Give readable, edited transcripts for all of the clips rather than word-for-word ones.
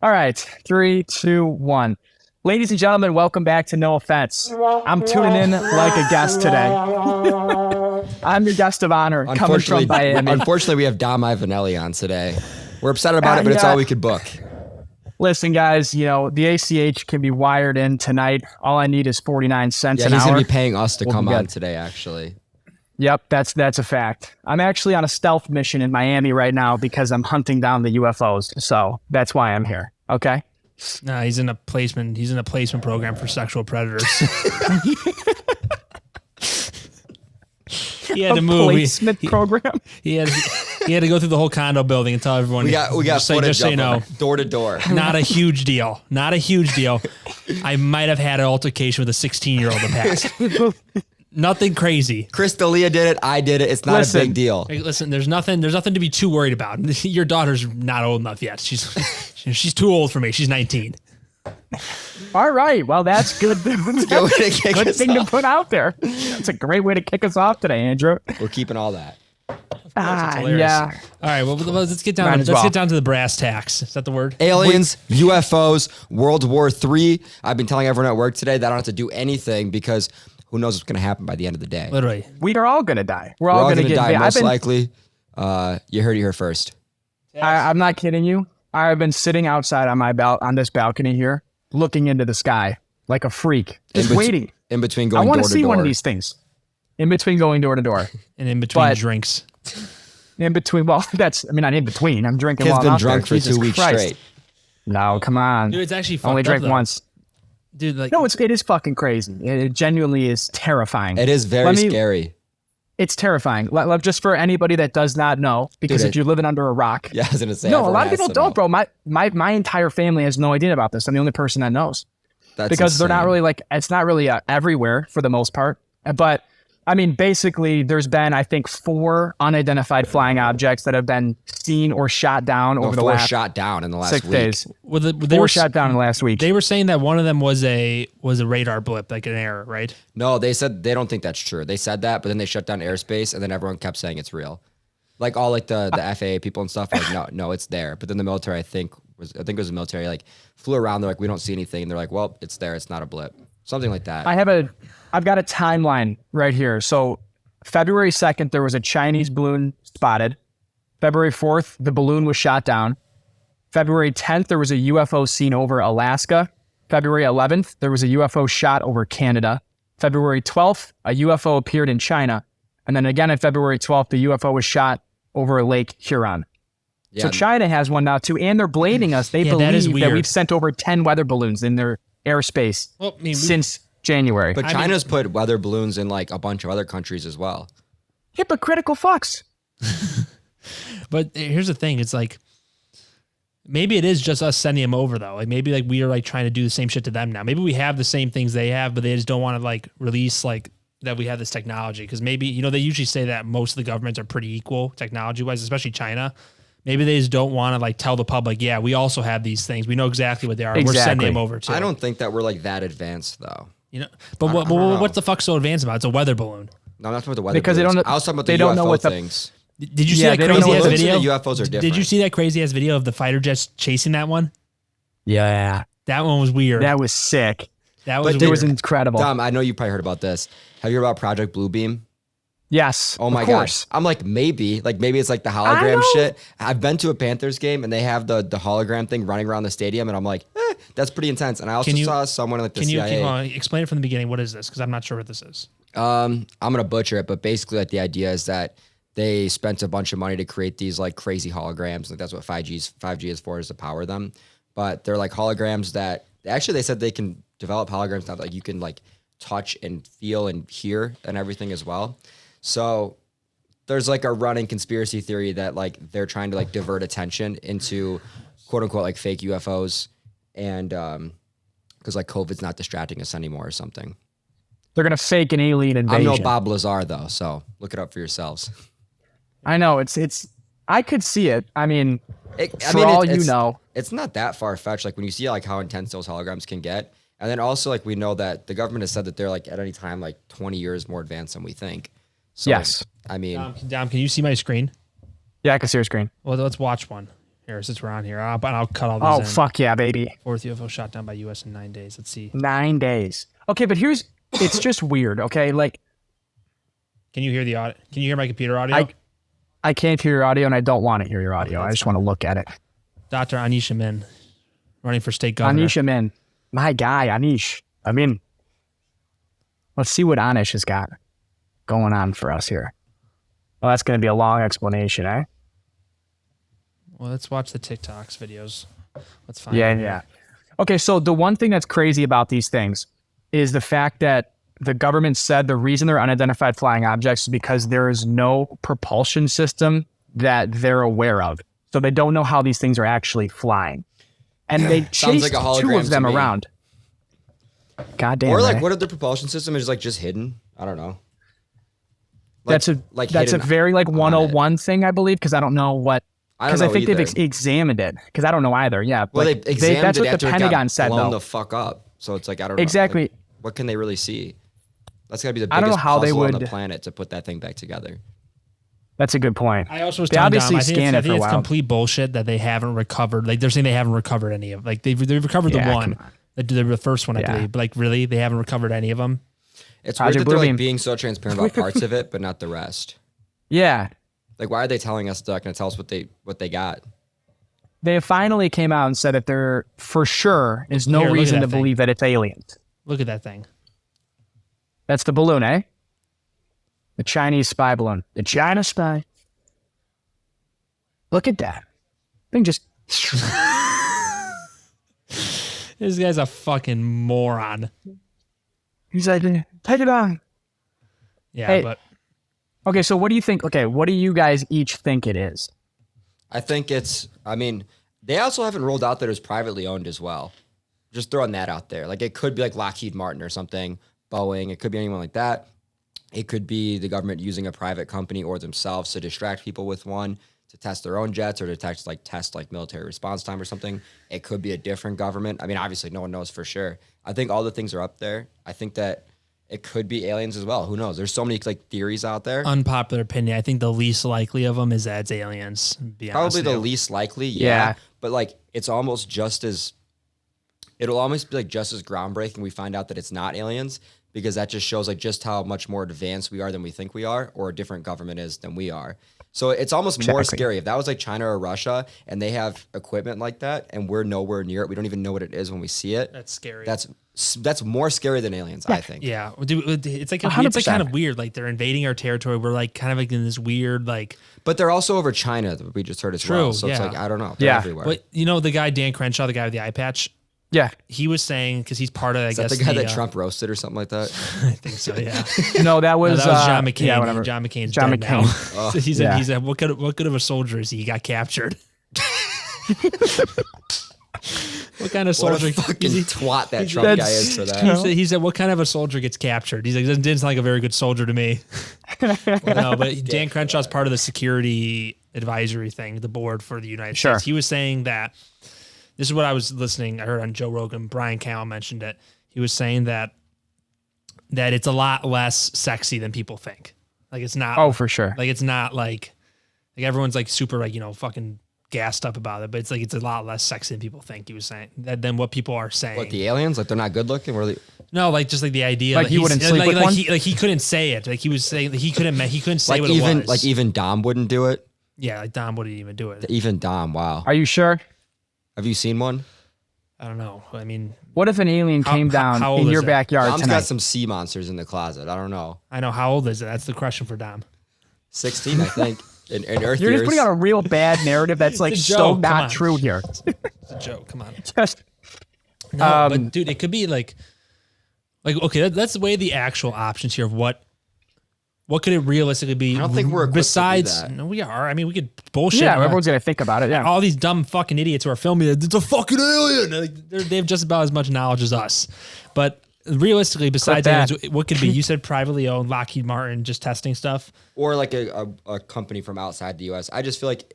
All right, 3, 2, 1. Ladies and gentlemen, welcome back to No Offense. I'm tuning in like a guest today. I'm your guest of honor, coming from Miami. Unfortunately, we have Dom Ivanelli on today. We're upset about it, but it's all we could book. Listen, guys, the ACH can be wired in tonight. All I need is 49 cents an hour. He's going to be paying us to come on today, actually. Yep, that's a fact. I'm actually on a stealth mission in Miami right now because I'm hunting down the UFOs. So that's why I'm here. Okay. No, he's in a placement program for sexual predators. He had to move. Placement program. He had to go through the whole condo building and tell everyone. We got footage just so you know, door to door. Not a huge deal. Not a huge deal. I might have had an altercation with a 16-year-old in the past. Nothing crazy. Chris D'Elia did it. I did it. It's not a big deal. Hey, listen, there's nothing to be too worried about. Your daughter's not old enough yet. She's too old for me. She's 19. All right. Well, that's good. Good thing to put out there. That's a great way to kick us off today, Andrew. We're keeping all that. Yeah. All right. Well, let's get down. Get down to the brass tacks. Is that the word? Aliens, UFOs, World War III. I've been telling everyone at work today that I don't have to do anything because who knows what's going to happen by the end of the day. Literally. We are all going to die. We're all going to die, most likely. You heard it here first. I'm not kidding you. I've been sitting outside on this balcony here, looking into the sky like a freak, just waiting. In between going door to door. I want to see one of these things. In between going door to door. And in between drinks. In between, well, not in between. I'm drinking while I'm out there. Kid's been drunk for 2 weeks straight. No, come on. Dude, it's actually fucked Only up, drank though. once. Dude, no, it is fucking crazy. It genuinely is terrifying. It is very scary. It's terrifying. Just for anybody that does not know, because if you're living under a rock. Yeah, I was gonna say. No, a lot of people don't, bro. My entire family has no idea about this. I'm the only person that knows. That's because insane. They're not really it's not really everywhere for the most part. But basically, there's been, I think, 4 unidentified flying objects that have been seen or shot down over the last 6 days. They were shot down in the last week. They were saying that one of them was a radar blip, like an error, right? No, they said they don't think that's true. They said that, but then they shut down airspace, and then everyone kept saying it's real. Like all the FAA people and stuff, like no, it's there. But then the military, I think it was the military, flew around. They're like, we don't see anything. And they're like, well, it's there. It's not a blip. Something like that. I've got a timeline right here. So February 2nd, there was a Chinese balloon spotted. February 4th, the balloon was shot down. February 10th, there was a UFO seen over Alaska. February 11th, there was a UFO shot over Canada. February 12th, a UFO appeared in China. And then again on February 12th, the UFO was shot over Lake Huron. Yeah. So China has one now too, and they're blaming us. They believe that we've sent over 10 weather balloons in their airspace since January. But China's put weather balloons in a bunch of other countries as well. Hypocritical fucks. But here's the thing. It's maybe it is just us sending them over though. Maybe we are trying to do the same shit to them now. Maybe we have the same things they have, but they just don't want to release that we have this technology. Because maybe, they usually say that most of the governments are pretty equal technology wise, especially China. Maybe they just don't want to tell the public, yeah, we also have these things. We know exactly what they are. Exactly. We're sending them over too. I don't think that we're that advanced though. But what's the fuck so advanced about it? It's a weather balloon. No, I'm not talking about the weather because balloons. They don't. I was talking about the UFO things. Did you see that crazy ass video? The UFOs are different. Did you see that crazy ass video of the fighter jets chasing that one? Yeah. That one was weird. That was sick. That was weird. It was incredible. Dom, I know you probably heard about this. Have you heard about Project Bluebeam? Yes. Oh my gosh. I'm maybe it's the hologram shit. I've been to a Panthers game and they have the hologram thing running around the stadium and I'm like, that's pretty intense. And I also saw someone the CIA. Can you explain it from the beginning? What is this? Because I'm not sure what this is. I'm gonna butcher it, but basically the idea is that they spent a bunch of money to create these crazy holograms. That's what 5G is for, is to power them. But they're holograms that actually they said they can develop holograms now that you can touch and feel and hear and everything as well. So there's a running conspiracy theory that they're trying to divert attention into quote unquote fake UFOs and because COVID's not distracting us anymore or something. They're gonna fake an alien invasion. I'm no Bob Lazar though, so look it up for yourselves. I know it's I could see it. It's not that far fetched. When you see how intense those holograms can get, and then also we know that the government has said that they're at any time 20 years more advanced than we think. So, yes. Dom, can you see my screen? Yeah, I can see your screen. Well, let's watch one. Here, since we're on here, I'll cut all Oh, these in. fuck yeah, baby. Fourth UFO shot down by U.S. in 9 days. Let's see. 9 days. Okay, but it's just weird, okay? Like, Can you hear the audio? Can you hear my computer audio? I can't hear your audio, and I don't want to hear your audio. I just want to look at it. Dr. Anish Amin, running for state governor. Anish Amin. My guy, Anish. I mean, let's see what Anish has got going on for us here. Well, that's going to be a long explanation, eh? Well, let's watch the TikToks videos. Let's find Yeah. Okay, so the one thing that's crazy about these things is the fact that the government said the reason they're unidentified flying objects is because there is no propulsion system that they're aware of. So they don't know how these things are actually flying. And they chased like a two hologram of them to me. around. God damn. Or like, right? what if the propulsion system is like just hidden? I don't know. That's a hidden very like on 101 thing, I believe, because I don't know what. I don't Because I know think either. they've examined it. Because I don't know either. Yeah. Well, like, they examined that's it what after the it Pentagon got said, blown though. the fuck up. So it's like, I don't know. Exactly. Like, what can they really see? That's gotta be the I don't know biggest how they puzzle on would- the planet to put that thing back together. That's a good point. I also was They telling obviously Dom, I think scanned it it's for a while. complete bullshit that they haven't recovered. Like they're saying they haven't recovered any of. Like they've recovered Yeah, the one, come on. the first one, I Yeah. believe. But like really, they haven't recovered any of them. It's Project weird that they're Bluebeam. like being so transparent about parts of it, but not the rest. Yeah. Like, why are they telling us they're not going to tell us what they got? They finally came out and said that there for sure is no Here, look at reason that to thing. believe that it's aliens. Look at that thing. That's the balloon, eh? The Chinese spy balloon. The China spy. Look at that. Thing just. This guy's a fucking moron. He's like, take it on. Yeah, Hey. but Okay, so what do you think? Okay, what do you guys each think it is? I think I mean, they also haven't rolled out that it's privately owned as well. Just throwing that out there. Like, it could be like Lockheed Martin or something, Boeing. It could be anyone like that. It could be the government using a private company or themselves to distract people with one, to test their own jets or to test military response time or something. It could be a different government. I mean, obviously, no one knows for sure. I think all the things are up there. I think that it could be aliens as well. Who knows? There's so many like theories out there. unpopular opinion. I think the least likely of them is that it's aliens. to be honest Probably with the you. least likely, Yeah. But like, it's almost just as, it'll almost be like just as groundbreaking. We find out that it's not aliens, because that just shows like just how much more advanced we are than we think we are, or a different government is than we are. So it's almost more Exactly. scary. If that was like China or Russia and they have equipment like that and we're nowhere near it, we don't even know what it is when we see it. That's scary. That's more scary than aliens, I think. Yeah, dude, it's like 100%. kind of weird. Like they're invading our territory. We're like kind of like in this weird like. But they're also over China that we just heard as True, well. So it's yeah. like, I don't know. They're Yeah. everywhere. But you know the guy Dan Crenshaw, the guy with the eye patch. Yeah. He was saying because he's part of I is that guess the guy that Trump roasted or something like that? I think so. Yeah. No, that was, No, that was John McCain. Yeah, whatever. John McCain's John dead McCain. now. So he said, Yeah. what good of a soldier is he? He got captured. What kind of What soldier? a fucking twat that Trump That's- guy is for that. He said, what kind of a soldier gets captured? He's like, didn't sound like a very good soldier to me. No, but Dan Crenshaw's part of the security advisory thing, the board for the United Sure. States. He was saying that, this is what I was listening, I heard on Joe Rogan, Brian Cowell mentioned it. He was saying that it's a lot less sexy than people think. Like it's not, Oh, for sure. like it's not like everyone's like super like, fucking gassed up about it, but it's like it's a lot less sexy than people think. He was saying than what people are saying. What, the aliens? Like, they're not good looking? Really? No, like just like the idea, Like you wouldn't sleep with one? He couldn't say it. Like he was saying he couldn't say Like, what even it was. like even Dom wouldn't do it? Yeah, like Dom wouldn't even do it. Even Dom, wow. Are you sure? Have you seen one? I don't know. I mean, What if an alien How- came down how old in is your it? backyard Dom's tonight? got some sea monsters in the closet. I don't know. I know how old is it? That's the question for Dom. 16, I think. In Earth You're years. just putting out a real bad narrative that's like a so joke, come not on. true here. It's a joke. Come on. Just No, but dude, it could be like okay, let's weigh the actual options here of what could it realistically be. I don't think we're equipped to do besides. that. No, we are. I mean, we could bullshit. yeah, everyone's gonna think about it. Yeah. all these dumb fucking idiots who are filming it. It's a fucking alien. Like, they have just about as much knowledge as us. But realistically, besides that. aliens, what could it be? You said privately owned, Lockheed Martin, just testing stuff. Or like a company from outside the U.S. I just feel like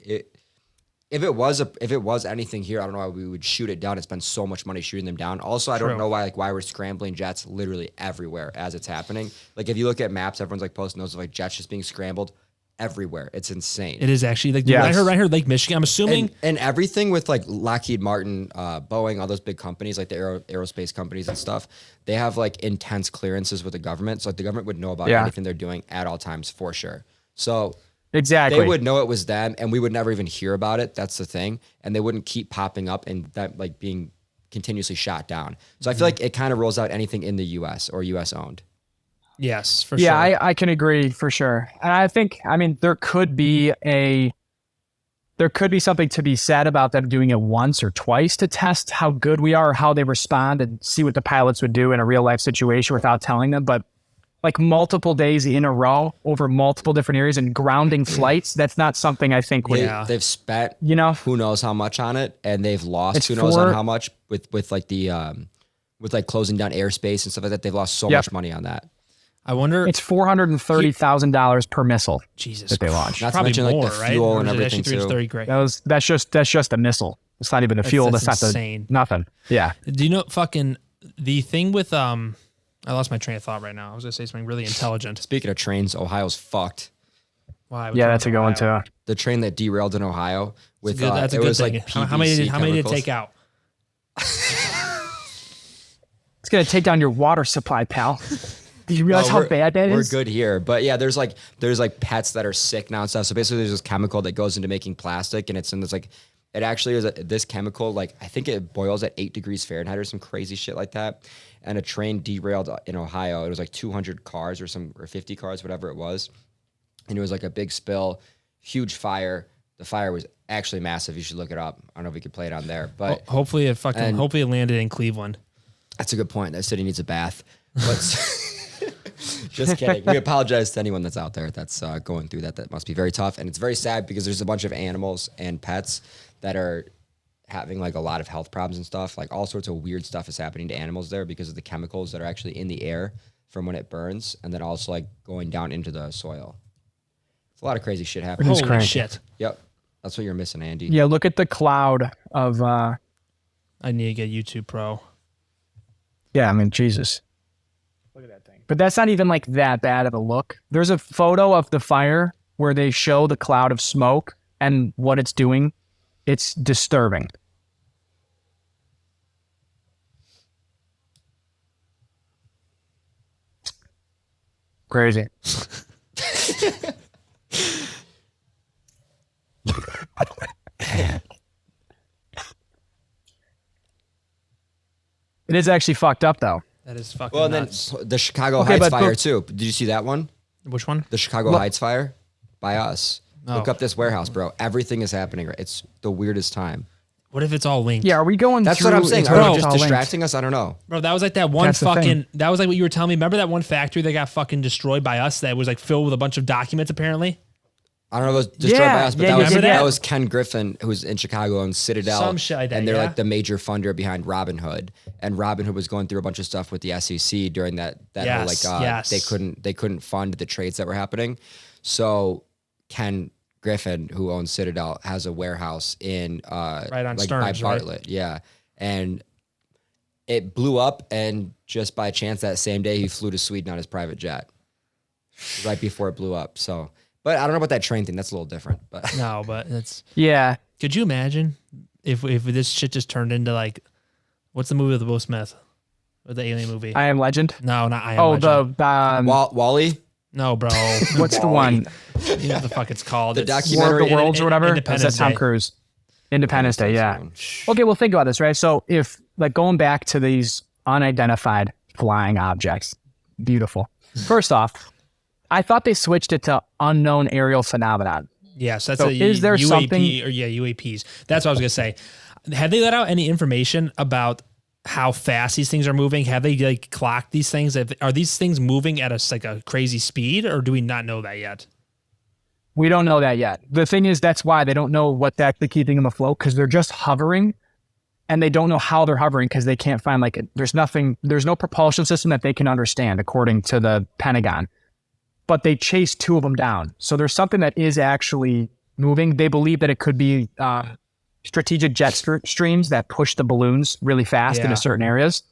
if it was anything here, I don't know why we would shoot it down and spend so much money shooting them down. Also, I True. don't know why we're scrambling jets literally everywhere as it's happening. Like, if you look at maps, everyone's like posting those of like jets just being scrambled everywhere. It's insane. It is actually like Yes. when I heard Lake Michigan. I'm assuming and everything with like Lockheed Martin, Boeing, all those big companies, like the aerospace companies and stuff, they have like intense clearances with the government. So like the government would know about anything they're doing at all times for sure. So Exactly. they would know it was them, and we would never even hear about it. That's the thing. And they wouldn't keep popping up and that like being continuously shot down. So I feel like it kind of rolls out anything in the U.S. or U.S. owned. yes, for Yeah, sure. I can agree for sure. And I think, I mean, there could be something to be said about them doing it once or twice to test how good we are or how they respond and see what the pilots would do in a real life situation without telling them. But like multiple days in a row over multiple different areas and grounding flights, that's not something I think would, They've spent who knows how much on it, and they've lost who knows on how much with like the with like closing down airspace and stuff like that. They've lost so much money on that. I wonder. it's $430,000 per missile Jesus, that they launched. Not to probably mention like more, the right? fuel Or and is it everything actually too. 330 great. That's just a missile. It's not even the fuel. That's That's not insane. nothing. Yeah. Do you know fucking the thing with I lost my train of thought right now. I was gonna say something really intelligent. Speaking of trains, Ohio's fucked. Why? Yeah, that's a good one too. The train that derailed in Ohio with That's a it good was thing. like How many did it chemicals. take out? It's going to take down your water supply, pal. Do you realize how bad that is? We're good here, but yeah, there's like pets that are sick now and stuff. So basically, there's this chemical that goes into making plastic, and it's in this like, it actually is this chemical. Like I think it boils at 8 degrees Fahrenheit or some crazy shit like that. And a train derailed in Ohio. It was like 200 cars or 50 cars, whatever it was, and it was like a big spill, huge fire. The fire was actually massive. You should look it up. I don't know if we could play it on there, but Hopefully it landed in Cleveland. that's a good point. That city needs a bath. But just kidding. We apologize to anyone that's out there that's going through that. That must be very tough. And it's very sad because there's a bunch of animals and pets that are having like a lot of health problems and stuff. Like all sorts of weird stuff is happening to animals there because of the chemicals that are actually in the air from when it burns, and then also like going down into the soil. It's a lot of crazy shit happening. It's Holy crazy. shit! Yep. That's what you're missing, Andy. Yeah, look at the cloud of, I need to get YouTube Pro. yeah, I mean, Jesus. Look at that thing. But that's not even like that bad of a look. There's a photo of the fire where they show the cloud of smoke and what it's doing. It's disturbing. Crazy. It is actually fucked up though. That is fucking Well, and then nuts. the Chicago Okay, Heights but- fire too. Did you see that one? Which one? The Chicago Heights fire by us. Oh. Look up this warehouse, bro. Everything is happening. It's the weirdest time. What if it's all linked? Yeah, are we going That's through? what I'm saying. it's Are all they just linked. distracting us? I don't know. Bro, that was like that one That's the thing. fucking. That was like what you were telling me. Remember that one factory that got fucking destroyed by us? That was like filled with a bunch of documents. Apparently, I don't know if it was destroyed Yeah, by us, but yeah, that, you was, did that. that was Ken Griffin, who's in Chicago and Citadel. Some shit like that, and they're yeah? like the major funder behind Robin Hood. And Robin Hood was going through a bunch of stuff with the SEC during that Yes, whole like yes. they couldn't fund the trades that were happening. So Ken Griffin, who owns Citadel, has a warehouse in Right on like Stearns, by right? Bartlett, yeah. And it blew up, and just by chance that same day he flew to Sweden on his private jet right before it blew up. So, but I don't know about that train thing. That's a little different. But no, but it's. Yeah, Could you imagine if this shit just turned into like, what's the movie with Will Smith, with the alien movie? I Am Legend. No, not I Am Oh, Legend. the Wally, No, bro. what's the one? You know what the fuck it's called? The It's documentary- War of the Worlds or whatever. That's Independence Tom Day. Cruise. Independence Day. Yeah. Okay, well, think about this, right? So if like going back to these unidentified flying objects, beautiful. First off, I thought they switched it to unknown aerial phenomenon. Yes, that's So a is there UAP, something- or UAPs. That's what I was gonna say. Have they let out any information about how fast these things are moving? Have they like clocked these things? Are these things moving at a crazy speed, or do we not know that yet? We don't know that yet. The thing is, that's why they don't know what's actually keeping them afloat, because they're just hovering, and they don't know how they're hovering because they can't find there's no propulsion system that they can understand, according to the Pentagon. But they chased 2 of them down. So there's something that is actually moving. They believe that it could be strategic jet streams that push the balloons really fast Yeah. into certain areas.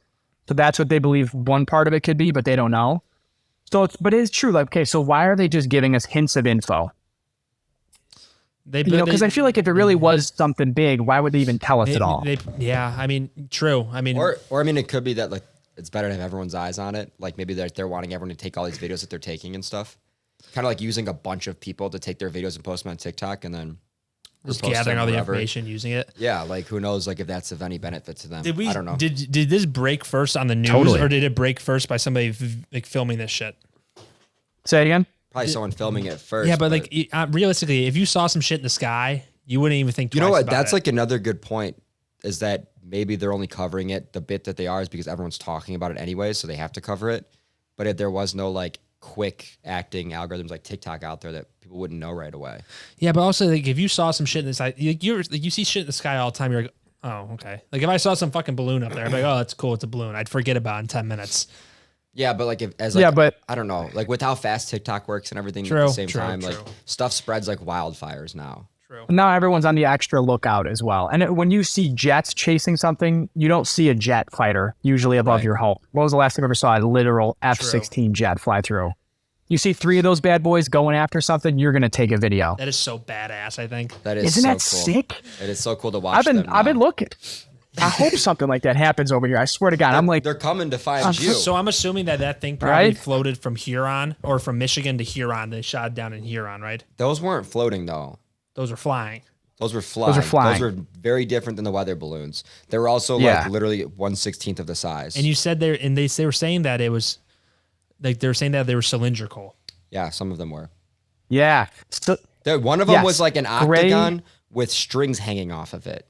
So that's what they believe one part of it could be, but they don't know. So but it is true. Like, okay, so why are they just giving us hints of info? Because I feel like if it really was something big, why would they even tell us at all? Yeah, I mean, true. I mean, or I mean, it could be that like it's better to have everyone's eyes on it. Like maybe they're wanting everyone to take all these videos that they're taking and stuff. Kind of like using a bunch of people to take their videos and post them on TikTok and then just gathering all the information, using it. Yeah, like who knows, like if that's of any benefit to them. I don't know. Did this break first on the news, or did it break first by somebody like filming this shit? Say it again. Probably someone filming it first. Yeah, but like realistically, if you saw some shit in the sky, you wouldn't even think twice. You know what? About That's it. like another good point. Is that maybe they're only covering it the bit that they are is because everyone's talking about it anyway, so they have to cover it. But if there was no like quick acting algorithms like TikTok out there that people wouldn't know right away. Yeah, but also like if you saw some shit in the sky, you see shit in the sky all the time. You're like, oh, okay. Like if I saw some fucking balloon up there, I'm like, oh, that's cool. It's a balloon. I'd forget about it in 10 minutes. Yeah, but like but I don't know, like with how fast TikTok works and everything at the same time, like stuff spreads like wildfires now. True. Now everyone's on the extra lookout as well. And when you see jets chasing something, you don't see a jet fighter usually above your hull. When was the last time you ever saw a literal F-16 jet fly through? You see 3 of those bad boys going after something, you're gonna take a video. That is so badass. I think That is. Isn't so that cool. sick? It is so cool to watch. I've been looking. I hope something like that happens over here. I swear to God, I'm like, they're coming to find you. so. I'm assuming that thing probably floated from Huron or from Michigan to Huron. They shot it down in Huron, right? Those weren't floating though. Those are flying. Those were flying. Those were very different than the weather balloons. They were also like literally 1/16 of the size. And you said they were saying that it was like they were saying that they were cylindrical. Yeah, some of them were. yeah. So, One of them was like an octagon with strings hanging off of it.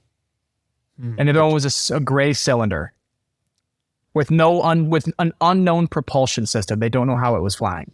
and the other one was a gray cylinder with with an unknown propulsion system. They don't know how it was flying.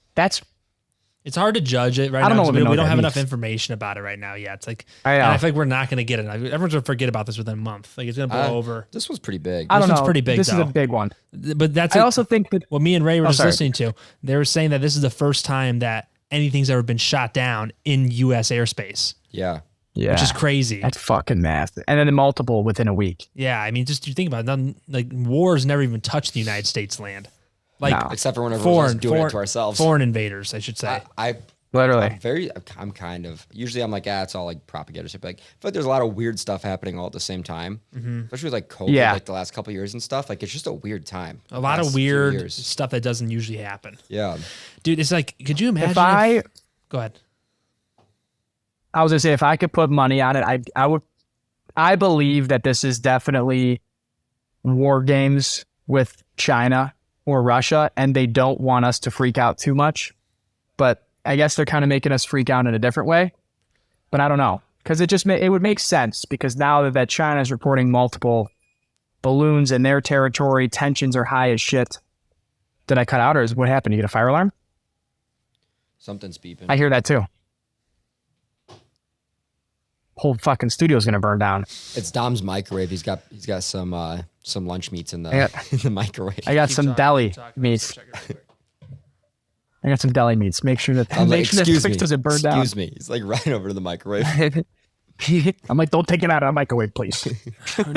It's hard to judge it right now. I don't know We what don't have means. enough information about it right now yet. It's like, I know. and I feel like we're not going to get it. Everyone's going to forget about this within a month. Like it's going to blow over. This was pretty big. I don't This know. one's pretty big, This is though. a big one. But that's I also think that what me and Ray were just sorry. listening to. They were saying that this is the first time that anything's ever been shot down in U.S. airspace, Yeah. which is crazy. That's fucking massive. And then multiple within a week. Yeah, I mean, just you think about it. Like wars never even touched the United States land. Like No. Except for whenever we're doing it to ourselves. Foreign invaders, I should say. Literally. I'm kind of, usually I'm like, it's all like propaganda shit. But like, I feel like there's a lot of weird stuff happening all at the same time. Especially with like COVID, like the last couple of years and stuff. Like it's just a weird time. A lot of weird stuff that doesn't usually happen. Yeah. Dude, it's like, could you imagine go ahead. I was gonna say, if I could put money on it, I would. I believe that this is definitely war games with China or Russia, and they don't want us to freak out too much. But I guess they're kind of making us freak out in a different way. But I don't know, because it would make sense, because now that China is reporting multiple balloons in their territory, tensions are high as shit. Did I cut out, or what happened? You get a fire alarm? Something's beeping. I hear that too. Whole fucking studio's gonna burn down. It's Dom's microwave. He's got some lunch meats in the in the microwave. I got some deli meats. I got some deli meats. Make sure that this fix doesn't burn down. Excuse me. He's like right over to the microwave. I'm like, don't take it out of the microwave, please.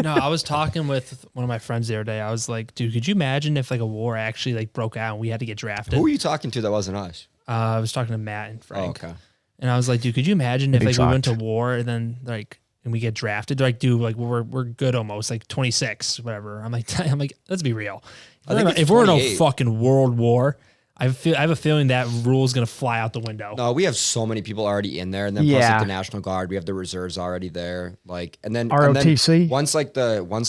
No, I was talking with one of my friends the other day. I was like, dude, could you imagine if like a war actually like broke out and we had to get drafted? Who were you talking to that wasn't us? I was talking to Matt and Frank. Oh, okay. And I was like, dude, could you imagine if Big like we went to fact. war and then like and we get drafted? Like, dude, like we're good almost, like 26, whatever. I'm like, let's be real. I think it's If we're in a 28. fucking world war, I have a feeling that rule is gonna fly out the window. No, we have so many people already in there, and then plus Yeah. like the National Guard, we have the reserves already there. Like, and then ROTC? once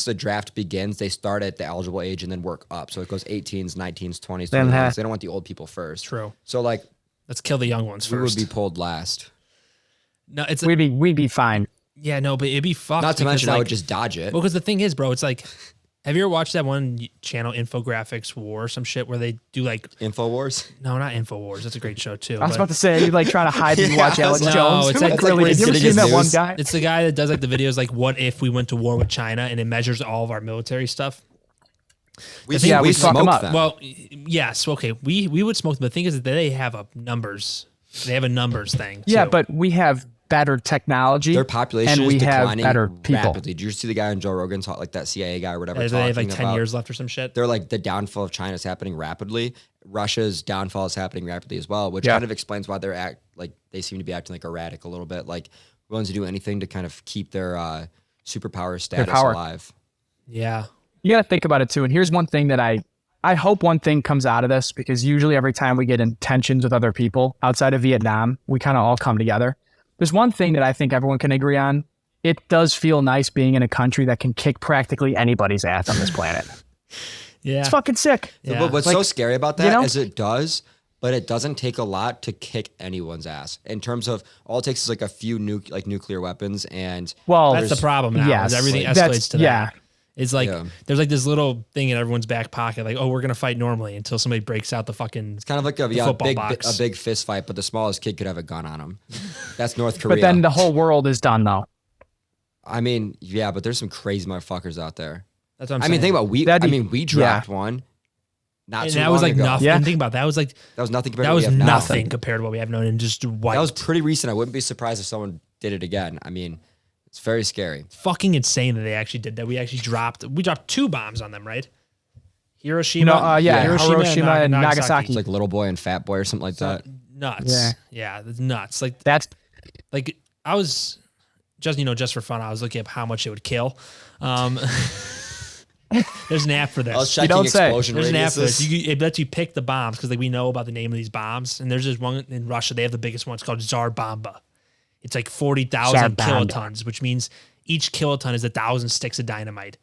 the draft begins, they start at the eligible age and then work up. So it goes 18s, 19s, 20s, Then 21s. They don't want the old people first. True. So like Let's kill the young ones we first. would be pulled last. No, it's We'd be fine. yeah, no, but it'd be fucked. Not to because, mention, I like, would just dodge it. well, because the thing is, bro, it's like, have you ever watched that one channel, Infographics War, or some shit where they do like, Infowars. no, not Infowars. That's a great show too. I was but- about to say, you like trying to hide and watch Alex No, Jones. it's like really. where Have he's you ever getting seen his that one news. guy? It's the guy that does like the videos like, what if we went to war with China, and it measures all of our military stuff. We we fuck 'em smoked up. them. Well, yes, okay, we would smoke them. The thing is that they have a numbers. They have a numbers thing. Yeah, too. but we have better technology. Their population and we is have declining better people. rapidly. Did you see the guy on Joe Rogan talk, like that CIA guy or whatever? They have like 10 about, years left or some shit. They're like the downfall of China is happening rapidly. Russia's downfall is happening rapidly as well, which kind of explains why they seem to be acting like erratic a little bit, like willing to do anything to kind of keep their superpower status alive. Yeah. You got to think about it too. And here's one thing that I hope one thing comes out of this, because usually every time we get in tensions with other people outside of Vietnam, we kind of all come together. There's one thing that I think everyone can agree on. It does feel nice being in a country that can kick practically anybody's ass on this planet. Yeah. It's fucking sick. Yeah. But what's so scary about that is it does, but it doesn't take a lot to kick anyone's ass. In terms of all it takes is like a few nuclear weapons, and that's the problem now. Yes, is everything escalates to that. Yeah. It's like there's like this little thing in everyone's back pocket, like, oh, we're gonna fight normally until somebody breaks out the fucking. It's kind of like a big fist fight, but the smallest kid could have a gun on him. That's North Korea. But then the whole world is done though. I mean, yeah, but there's some crazy motherfuckers out there. That's what I'm saying. I mean, think about we dropped one. And that was like nothing. Yeah. And think about that was like that was nothing compared that to was what we have now. nothing compared to what we have known, and just wiped. That was pretty recent. I wouldn't be surprised if someone did it again. I mean, it's very scary. Fucking insane that they actually did that. We dropped 2 bombs on them, right? Hiroshima. Hiroshima and Nagasaki. It's like Little Boy and Fat Boy or something like that. Nuts. Yeah, that's nuts. I was just for fun, I was looking up how much it would kill. There's an app for this. I was checking explosion There's an app for radiuses. this. It lets you pick the bombs because we know about the name of these bombs. And there's this one in Russia. They have the biggest one. It's called Tsar Bomba. It's like 40,000 kilotons, which means each kiloton is 1,000 sticks of dynamite.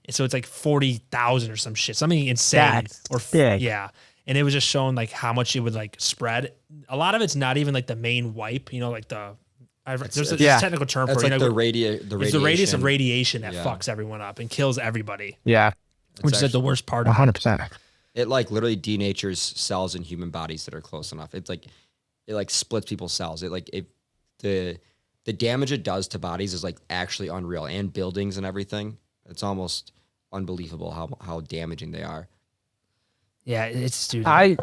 And so it's like 40,000 or some shit, something insane. That's big. Yeah. And it was just showing like how much it would like spread. A lot of it's not even like the main wipe, like there's a technical term for it. It's like the radius of radiation that fucks everyone up and kills everybody. Yeah. Which is like the worst part of 100%. It like literally denatures cells in human bodies that are close enough. It's like it like splits people's cells. The damage it does to bodies is like actually unreal, and buildings and everything. It's almost unbelievable how damaging they are. Yeah, it's stupid. I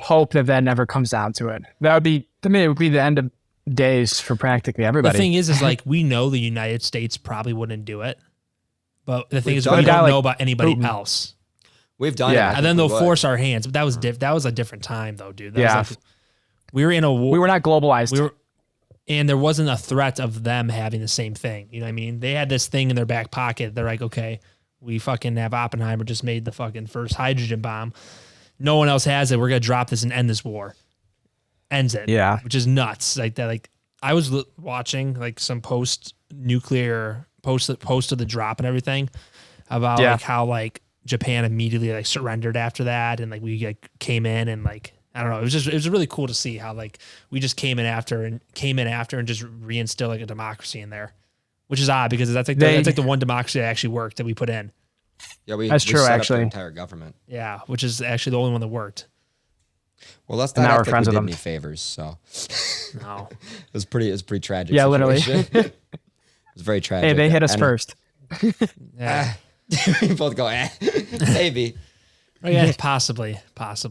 hope that never comes down to it. That would be, to me, it would be the end of days for practically everybody. The thing is like we know the United States probably wouldn't do it, but the thing is we done don't it. know about anybody Putin. else. We've done Yeah. it. And then they'll force our hands. But that was a different time though, dude. That Yeah. was like, we were in a war. We were not globalized. And there wasn't a threat of them having the same thing. You know what I mean? They had this thing in their back pocket. They're like, okay, we fucking have Oppenheimer just made the fucking first hydrogen bomb. No one else has it. We're going to drop this and end this war. Ends it. Yeah. Which is nuts. Like that. Like I was watching like some post of the drop and everything about like how like Japan immediately like surrendered after that. And like we like came in and like, I don't know. It was really cool to see how like we just came in after and just reinstill like a democracy in there, which is odd because that's like the one democracy that actually worked that we put in. Yeah, that's true. set up Actually, the entire government. Yeah, which is actually the only one that worked. Well, let's And not now act we're like friends we with did them. any favors. So No, it was pretty tragic. Yeah, literally. situation. It was very tragic. hey, they hit us And- first. yeah, we both go, maybe, yeah, possibly.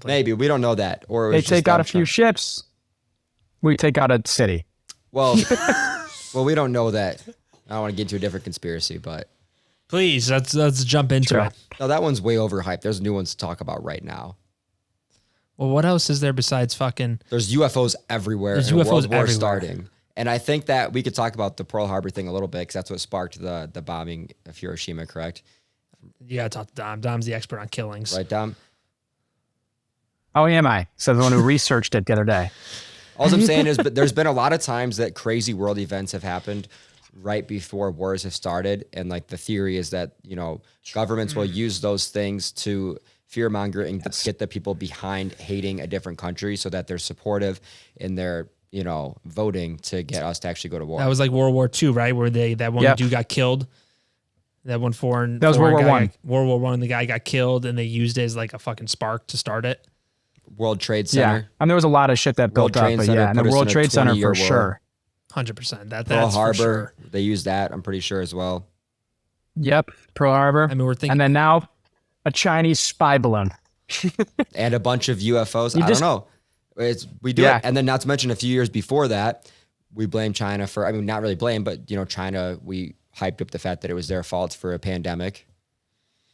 maybe we don't know that. Or it They was just take out them a few trying- ships. We take out a city. Well, we don't know that. I don't want to get into a different conspiracy, but Please, let's jump into Sure. it. no, that one's way overhyped. There's new ones to talk about right now. Well, what else is there besides fucking? There's UFOs everywhere. There's and UFOs World War everywhere. starting. And I think that we could talk about the Pearl Harbor thing a little bit because that's what sparked the bombing of Hiroshima, correct? You gotta talk to Dom. Dom's the expert on killings. Right, Dom? Oh, am I? So the one who researched it the other day. All I'm saying is, but there's been a lot of times that crazy world events have happened right before wars have started. And like the theory is that, governments will use those things to fearmonger and get the people behind hating a different country so that they're supportive in their, voting to get us to actually go to war. That was like World War II, right? Where that one Yep. dude got killed. That one foreign. That was World foreign War guy I. got- World War I. The guy got killed, and they used it as like a fucking spark to start it. World Trade Yeah. Center. I mean, there was a lot of shit that World built up, Trade but Center yeah, and the put us World in a Trade Center 20-year for war. sure. 100%. Pearl That's Harbor, for sure. they used that, I'm pretty sure as well. Yep, Pearl Harbor. I mean, we're thinking. And then now, a Chinese spy balloon. And a bunch of UFOs. You I just- don't know. We do Yeah. it. And then not to mention a few years before that, we blame China for, I mean, not really blame, but China, we hyped up the fact that it was their fault for a pandemic.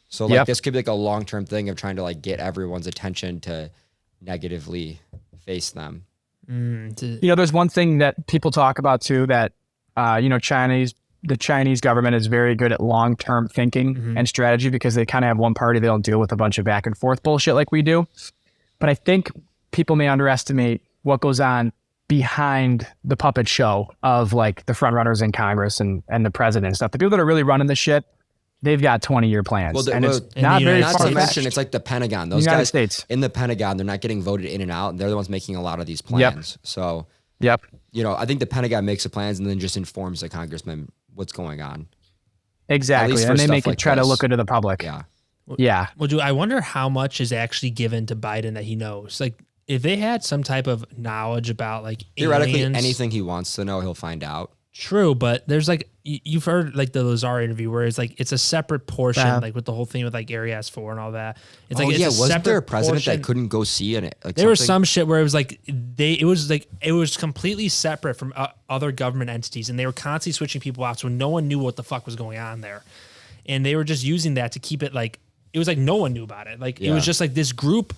So like this could be like a long-term thing of trying to like get everyone's attention to negatively face them. There's one thing that people talk about too, that, the Chinese government is very good at long-term thinking and strategy, because they kind of have one party. They don't deal with a bunch of back and forth bullshit like we do. But I think people may underestimate what goes on behind the puppet show of like the front runners in Congress and the president and stuff. The people that are really running the shit, they've got 20-year plans. Well, and it's in not the very United far to States. mention, it's like the Pentagon. Those United guys States. in the Pentagon, they're not getting voted in and out, and they're the ones making a lot of these plans. So, I think the Pentagon makes the plans and then just informs the congressman what's going on. Exactly. And they make it try to look into the public. Yeah. Yeah. Well, I wonder how much is actually given to Biden that he knows. Like, if they had some type of knowledge about like Theoretically, aliens, anything he wants to know, he'll find out. true, but there's like you've heard like the Lazar interview where it's like it's a separate portion, like with the whole thing with like Area S4 and all that. It's like it's wasn't there a separate president portion. that couldn't go see in it? Like There was some shit where it was like it was completely separate from other government entities, and they were constantly switching people out, so no one knew what the fuck was going on there, and they were just using that to keep it like it was like no one knew about it. Like it was just like this group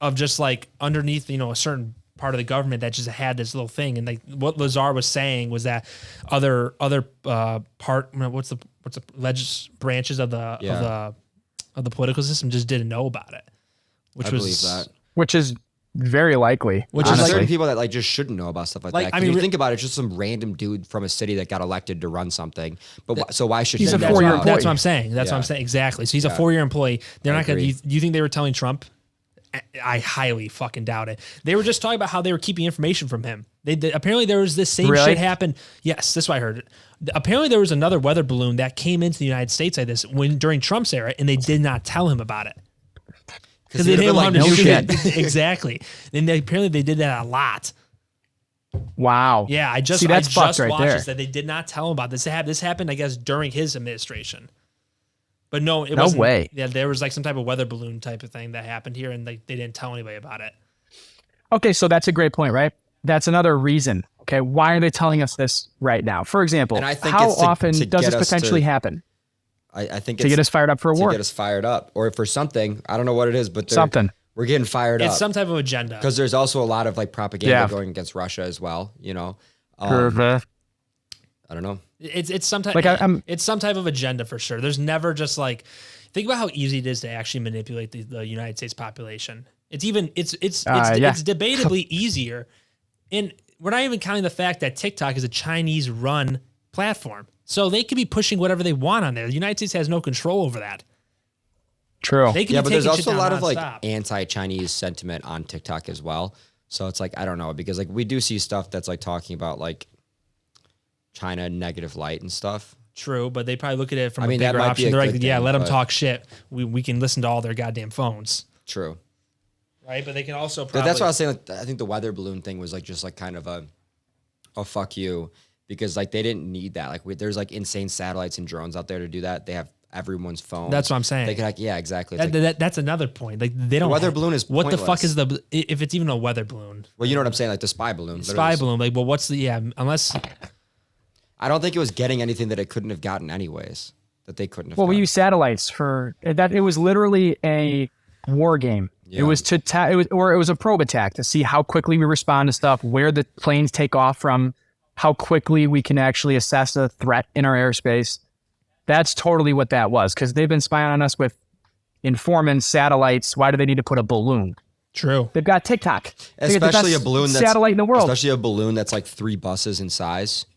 of just like underneath, a certain part of the government that just had this little thing, and like what Lazar was saying was that other what's the branches of the political system just didn't know about it, which I believe that. Which is very likely. Which honestly. is certain people that like just shouldn't know about stuff like that. I mean, you think about it, it's just some random dude from a city that got elected to run something. But so why should He's he a know 4-year about it? employee. That's what I'm saying. That's what I'm saying. Exactly. So he's a 4-year employee. They're not going to. Do you think they were telling Trump? I highly fucking doubt it. They were just talking about how they were keeping information from him. They apparently there was this same shit happened. Yes, that's why I heard it. Apparently there was another weather balloon that came into the United States like this during Trump's era, and they did not tell him about it because they didn't want him to do it. Exactly. And apparently they did that a lot. Wow. Yeah, I just watched watched there. that they did not tell him about this. This happened, I guess, during his administration. But no, it No wasn't. way. Yeah, there was like some type of weather balloon type of thing that happened here, and they didn't tell anybody about it. Okay, so that's a great point, right? That's another reason. Okay, why are they telling us this right now? For example, And I think how it's to often does get this us potentially to- happen? I think To get us fired up for a war? To get us fired up, or for something. I don't know what it is, but Something. we're getting fired up. It's some type of agenda. Because there's also a lot of like propaganda going against Russia as well. I don't know. It's some type. Like, it's some type of agenda for sure. There's never just like think about how easy it is to actually manipulate the United States population. It's debatably easier, and we're not even counting the fact that TikTok is a Chinese run platform, so they could be pushing whatever they want on there. The United States has no control over that. True. They could Yeah, be but there's taking shit also a down lot of like nonstop. anti-Chinese sentiment on TikTok as well. So it's like I don't know, because like we do see stuff that's like talking about like China in negative light and stuff. True, but they probably look at it from I mean, a that bigger might be option. a They're like, good yeah, thing, let them but- talk shit. We can listen to all their goddamn phones, True. right? But they can also But probably. that's what I was saying. Like, I think the weather balloon thing was like just like kind of a fuck you, because like they didn't need that. Like there's like insane satellites and drones out there to do that. They have everyone's phone. That's what I'm saying. They could like, yeah, exactly. It's like, That's another point. Like they don't. weather balloon is what the fuck pointless. is if it's even a weather balloon? well, you know what I'm saying? Like the spy balloon. Spy literally. balloon. Like, well, what's the unless I don't think it was getting anything that it couldn't have gotten anyways. That they couldn't have. Well, we gotten. use satellites for that. It was literally a war game. Yeah. It was it was a probe attack to see how quickly we respond to stuff, where the planes take off from, how quickly we can actually assess a threat in our airspace. That's totally what that was, because they've been spying on us with informants, satellites. Why do they need to put a balloon? true? They've got TikTok. They got the Especially a best balloon that's satellite in the world. Especially a balloon that's like 3 buses in size.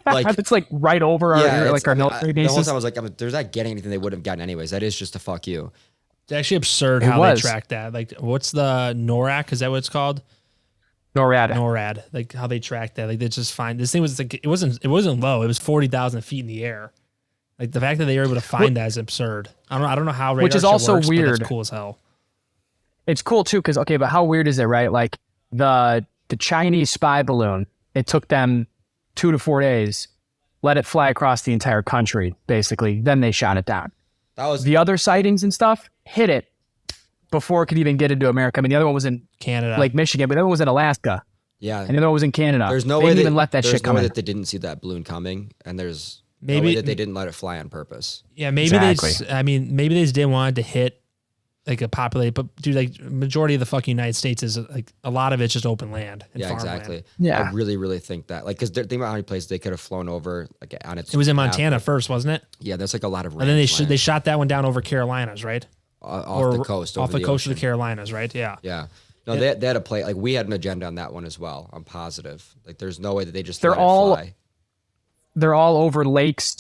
Like It's like right over our it's- our I mean, military the whole bases. time I was like, there's not getting anything they would have gotten anyways. That is just a fuck you. It's actually absurd It how was. they track that. Like, what's the NORAD? Is that what it's called? NORAD. NORAD. Like how they track that. Like they just find this thing was like it wasn't low. It was 40,000 feet in the air. Like the fact that they were able to find that is absurd. I don't know how radar Which is shit also works, but weird. it's cool as hell. It's cool too, because but how weird is it, right? Like the Chinese spy balloon, it took them 2 to 4 days, let it fly across the entire country, basically. Then they shot it down. That was The other sightings and stuff hit it before it could even get into America. I mean, the other one was in Canada. Lake Michigan, but the other one was in Alaska. Yeah. And the other one was in Canada. There's no they way didn't they, even let that there's shit no come way in. that they didn't see that balloon coming, and there's no Maybe way that they didn't let it fly on purpose. Yeah, maybe Exactly. maybe they just didn't want it to hit like a populate, but dude, like majority of the fucking United States is like a lot of it's just open land and Yeah, farmland. exactly. Yeah. I really, really think that, like, because think about how many places they could have flown over, like on its. It was in path. Montana first, wasn't it? Yeah, there's like a lot of. And then ranch land they shot that one down over Carolinas, right? off the coast, off over the coast of ocean. the Carolinas, right? Yeah. Yeah. No, they had a play. Like we had an agenda on that one as well. I'm positive. Like there's no way that they just They're let all- it fly. They're all over lakes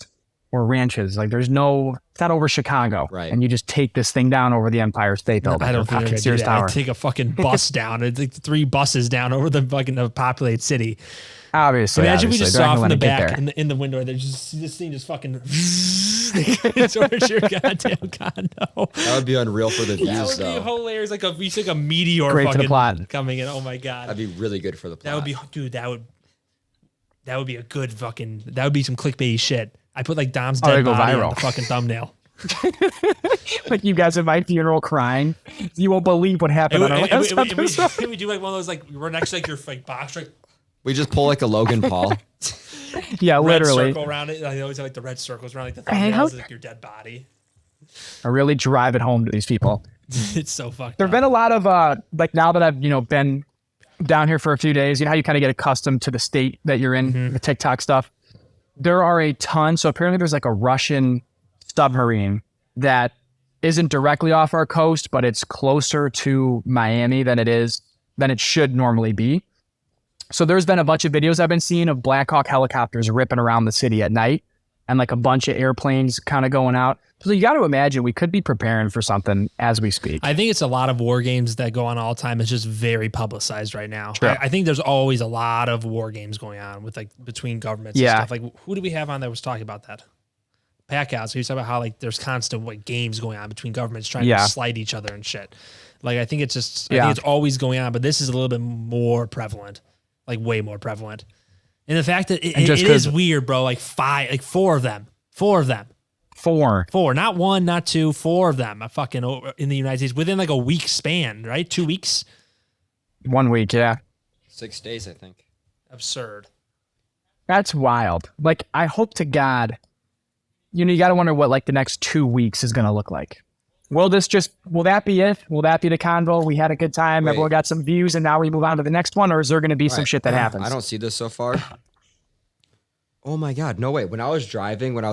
or ranches. Like it's not over Chicago. Right. And you just take this thing down over the Empire State Building. I don't or think they're fucking gonna do Sears that. Tower. I'd take a fucking bus down. It's like 3 buses down over the fucking populated city. Obviously. Imagine we just they're saw not from gonna the let it get back there. in the window. They just this thing just fucking towards your goddamn condo. That would be unreal for the That views, would be though. hilarious. Like a meteor Great for the fucking plot. coming in. Oh my god. That'd be really good for the plot. That would be, dude. That would be a good fucking. That would be some clickbaity shit. I put like Dom's dead it'd go body on viral. the fucking thumbnail. Like you guys at my funeral crying. You won't believe what happened on our last episode. We do like one of those like we're next to like your like box like We just pull like a Logan Paul. Yeah, red literally. circle around it. I always have like the red circles around like the Hey, thumbnails, like your dead body. I really drive it home to these people. It's so fucked There up. have been a lot of like now that I've been down here for a few days, you know how you kind of get accustomed to the state that you're in, the TikTok stuff. There are a ton. So apparently there's like a Russian submarine that isn't directly off our coast, but it's closer to Miami than it should normally be. So there's been a bunch of videos I've been seeing of Black Hawk helicopters ripping around the city at night and like a bunch of airplanes kind of going out. So you got to imagine we could be preparing for something as we speak. I think it's a lot of war games that go on all the time. It's just very publicized right now. True. I think there's always a lot of war games going on with like between governments and Yeah. stuff. Like who do we have on that was talking about that? Packout. So he's talking about how like there's constant like games going on between governments trying Yeah. to slight each other and shit. Like I think it's just I Yeah. think it's always going on, but this is a little bit more prevalent, like way more prevalent. And the fact that And just it is 'cause- weird, bro. Like four of them, not one, not two, 4 of them. In the United States within like a week span, right? 2 weeks. 1 week, yeah. 6 days, I think. Absurd. That's wild. Like, I hope to God, you got to wonder what like the next 2 weeks is going to look like. Will that be it? Will that be the convo? We had a good time. Wait. Everyone got some views and now we move on to the next one? Or is there going to be some Right. shit that happens? I don't see this so far. Oh my God. No, wait. When I was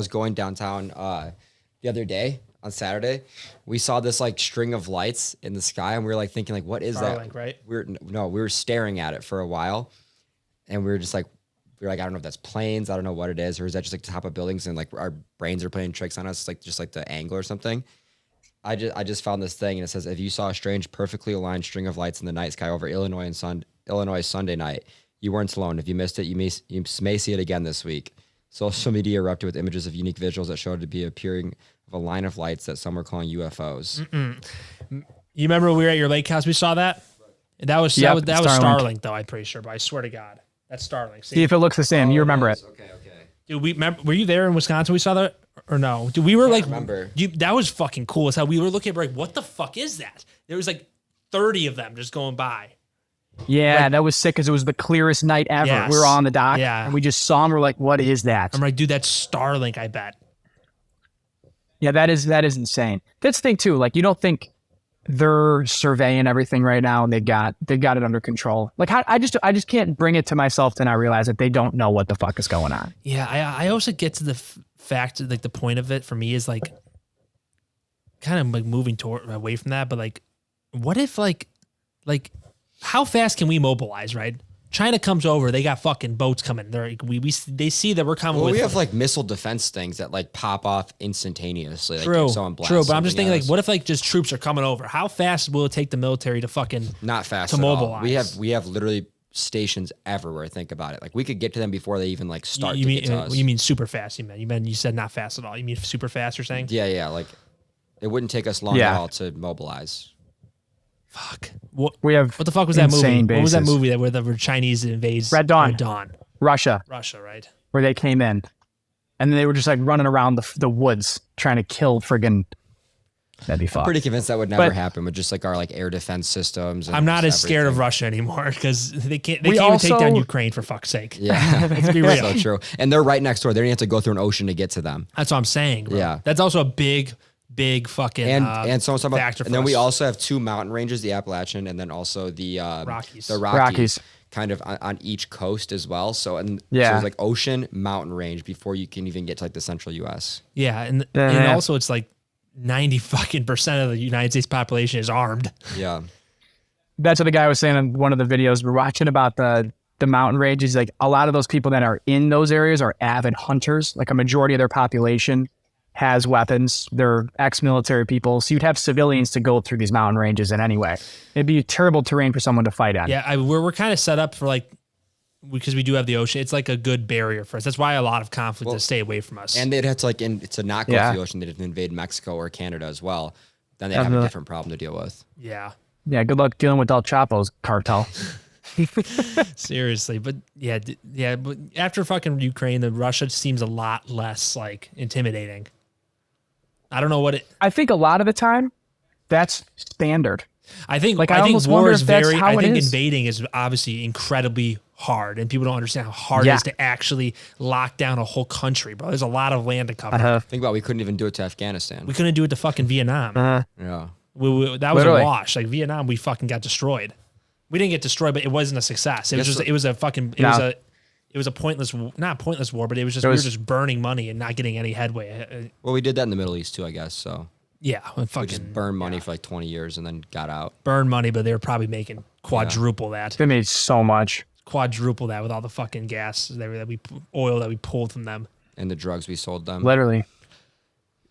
going downtown the other day on Saturday, we saw this like string of lights in the sky and we were like thinking like, what is Starlink, that? right? We were staring at it for a while and we were like, I don't know if that's planes. I don't know what it is. Or is that just like the top of buildings and like our brains are playing tricks on us, like just like the angle or something. I just found this thing and it says, if you saw a strange, perfectly aligned string of lights in the night sky over Illinois Sunday night, you weren't alone. If you missed it, you may see it again this week. Social media erupted with images of unique visuals that showed to be appearing of a line of lights that some were calling UFOs. You remember when we were at your lake house? We saw that. That was Yep, that was Starlink. Starlink, though. I'm pretty sure, but I swear to God, that's Starlink. See if it looks the same. You remember it. Okay. Dude, were you there in Wisconsin? We saw that or no? Dude, we were like, remember. That was fucking cool. It's how we were looking at like, what the fuck is that? There was like 30 of them just going by. Yeah, that was sick because it was the clearest night ever. Yes. We were on the dock Yeah. and we just saw them. We're like, what is that? I'm like, dude, that's Starlink. I bet. Yeah, that is insane. That's the thing too. Like, you don't think they're surveying everything right now and they've got it under control. Like, I just can't bring it to myself to not realize that they don't know what the fuck is going on. Yeah, I also get to the fact, like the point of it for me is like, kind of like moving away from that, but like, what if like, how fast can we mobilize? Right, China comes over, they got fucking boats coming. They're like, they see that we're coming. Well, with we have like missile defense things that like pop off instantaneously. Like true, if someone blasts true. But I'm just something thinking, at like, us. what if like just troops are coming over? How fast will it take the military to fucking Not fast to at all. mobilize? We have literally stations everywhere. Think about it. Like we could get to them before they even like start you to mean get to us. you mean super fast? You said not fast at all. You mean super fast? You're saying? Yeah. Like it wouldn't take us long Yeah. at all to mobilize. Fuck. What We have the fuck was that movie? insane What was that bases. movie where the Chinese invades Red Dawn. Red Dawn. Russia, Russia, right? where they came in and they were just like running around the woods trying to kill friggin' That'd be I'm fucked. pretty convinced that would never But- happen with just like our like air defense systems. And I'm not just as scared of everything. Russia anymore because they can't We even take down also- Ukraine for fuck's sake. Yeah, Let's be real. so true. And they're right next door. They don't have to go through an ocean to get to them. That's what I'm saying. Bro. Yeah. That's also a big fucking And so I'm factor. and then we also have two mountain ranges, the Appalachian, and then also the Rockies. The Rockies. kind of on each coast as well. So so Yeah. it's like ocean, mountain range before you can even get to like the central U.S. Yeah, and Yeah. also it's like 90% of the United States population is armed. Yeah, That's what the guy was saying in one of the videos we're watching about the mountain ranges. Like a lot of those people that are in those areas are avid hunters. Like a majority of their population has weapons. They're ex-military people. So you'd have civilians to go through these mountain ranges in any way. It'd be terrible terrain for someone to fight on. Yeah, we're kind of set up for like because we do have the ocean. It's like a good barrier for us. That's why a lot of conflict is stay away from us. and they'd have to to not go Yeah. to the ocean. They'd have to invade Mexico or Canada as well. Then they'd have a Definitely. different problem to deal with. yeah, Yeah, good luck dealing with El Chapo's cartel. seriously. But yeah. But after fucking Ukraine, the Russia seems a lot less like intimidating. I don't know what it. I think a lot of the time, that's standard. I think Like, I I think almost war wonder is if that's very. how I it think is. invading is obviously incredibly hard, and people don't understand how hard it Yeah. is to actually lock down a whole country, bro. There's a lot of land to cover. Think about we couldn't even do it to Afghanistan. We couldn't do it to fucking Vietnam. Yeah. That was Literally. a wash. Like Vietnam, we fucking got destroyed. We didn't get destroyed, but it wasn't a success. It was Guess just what- it was a fucking it was a pointless, not pointless war, but it was just we were just burning money and not getting any headway. Well, we did that in the Middle East too, I guess. So Yeah, we fucking just burned money for like 20 years and then got out. burn money, but they were probably making quadruple that, They made so much. quadruple that with all the fucking gas oil that we pulled from them, And the drugs we sold them. Literally.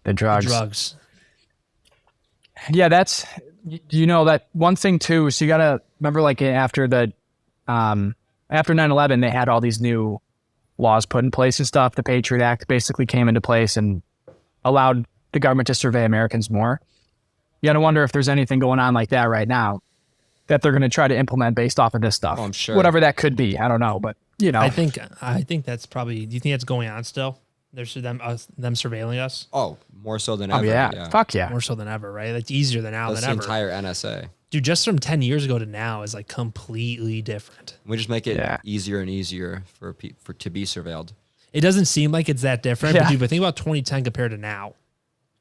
The drugs. drugs. Yeah, that's, that one thing too. So you got to remember, like after 9/11, they had all these new laws put in place and stuff. The Patriot Act basically came into place and allowed the government to survey Americans more. You got to wonder if there's anything going on like that right now that they're going to try to implement based off of this stuff. Oh, I'm sure. Whatever that could be. I don't know, but I think that's probably. Do you think that's going on still? There's them surveilling us Oh, more so than Oh ever. yeah. Fuck yeah. more so than ever, right? It's easier than now That's than the ever. entire NSA. Dude, just from 10 years ago to now is like completely different. We just make it Yeah. easier and easier for to be surveilled. It doesn't seem like it's that different, Yeah. but dude, but think about 2010 compared to now.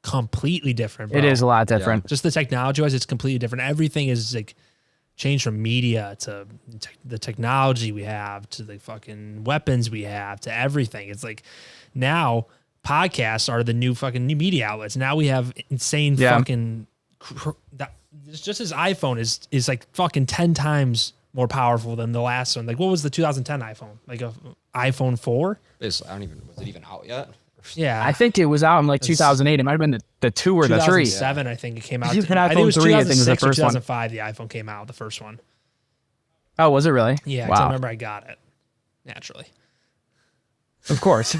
Completely different, bro. It is a lot different. Just the technology wise, it's completely different. Everything is like changed from media to the technology we have to the fucking weapons we have to everything. It's like now podcasts are the new media outlets. Now we have insane Yeah. fucking it's just his iPhone is like fucking 10 times more powerful than the last one. Like what was the 2010 iPhone? Like a iPhone 4? Was it even out yet? Yeah. I think it was out in like 2008. It might have been the 2 or the 3. 2007, I think it came out. Even I think it was iPhone 3, I think, was the 2006 or first one. 2005 the iPhone came out, the first one. Oh, was it really? Yeah, 'cause I Wow. remember I got it. Naturally. Of course.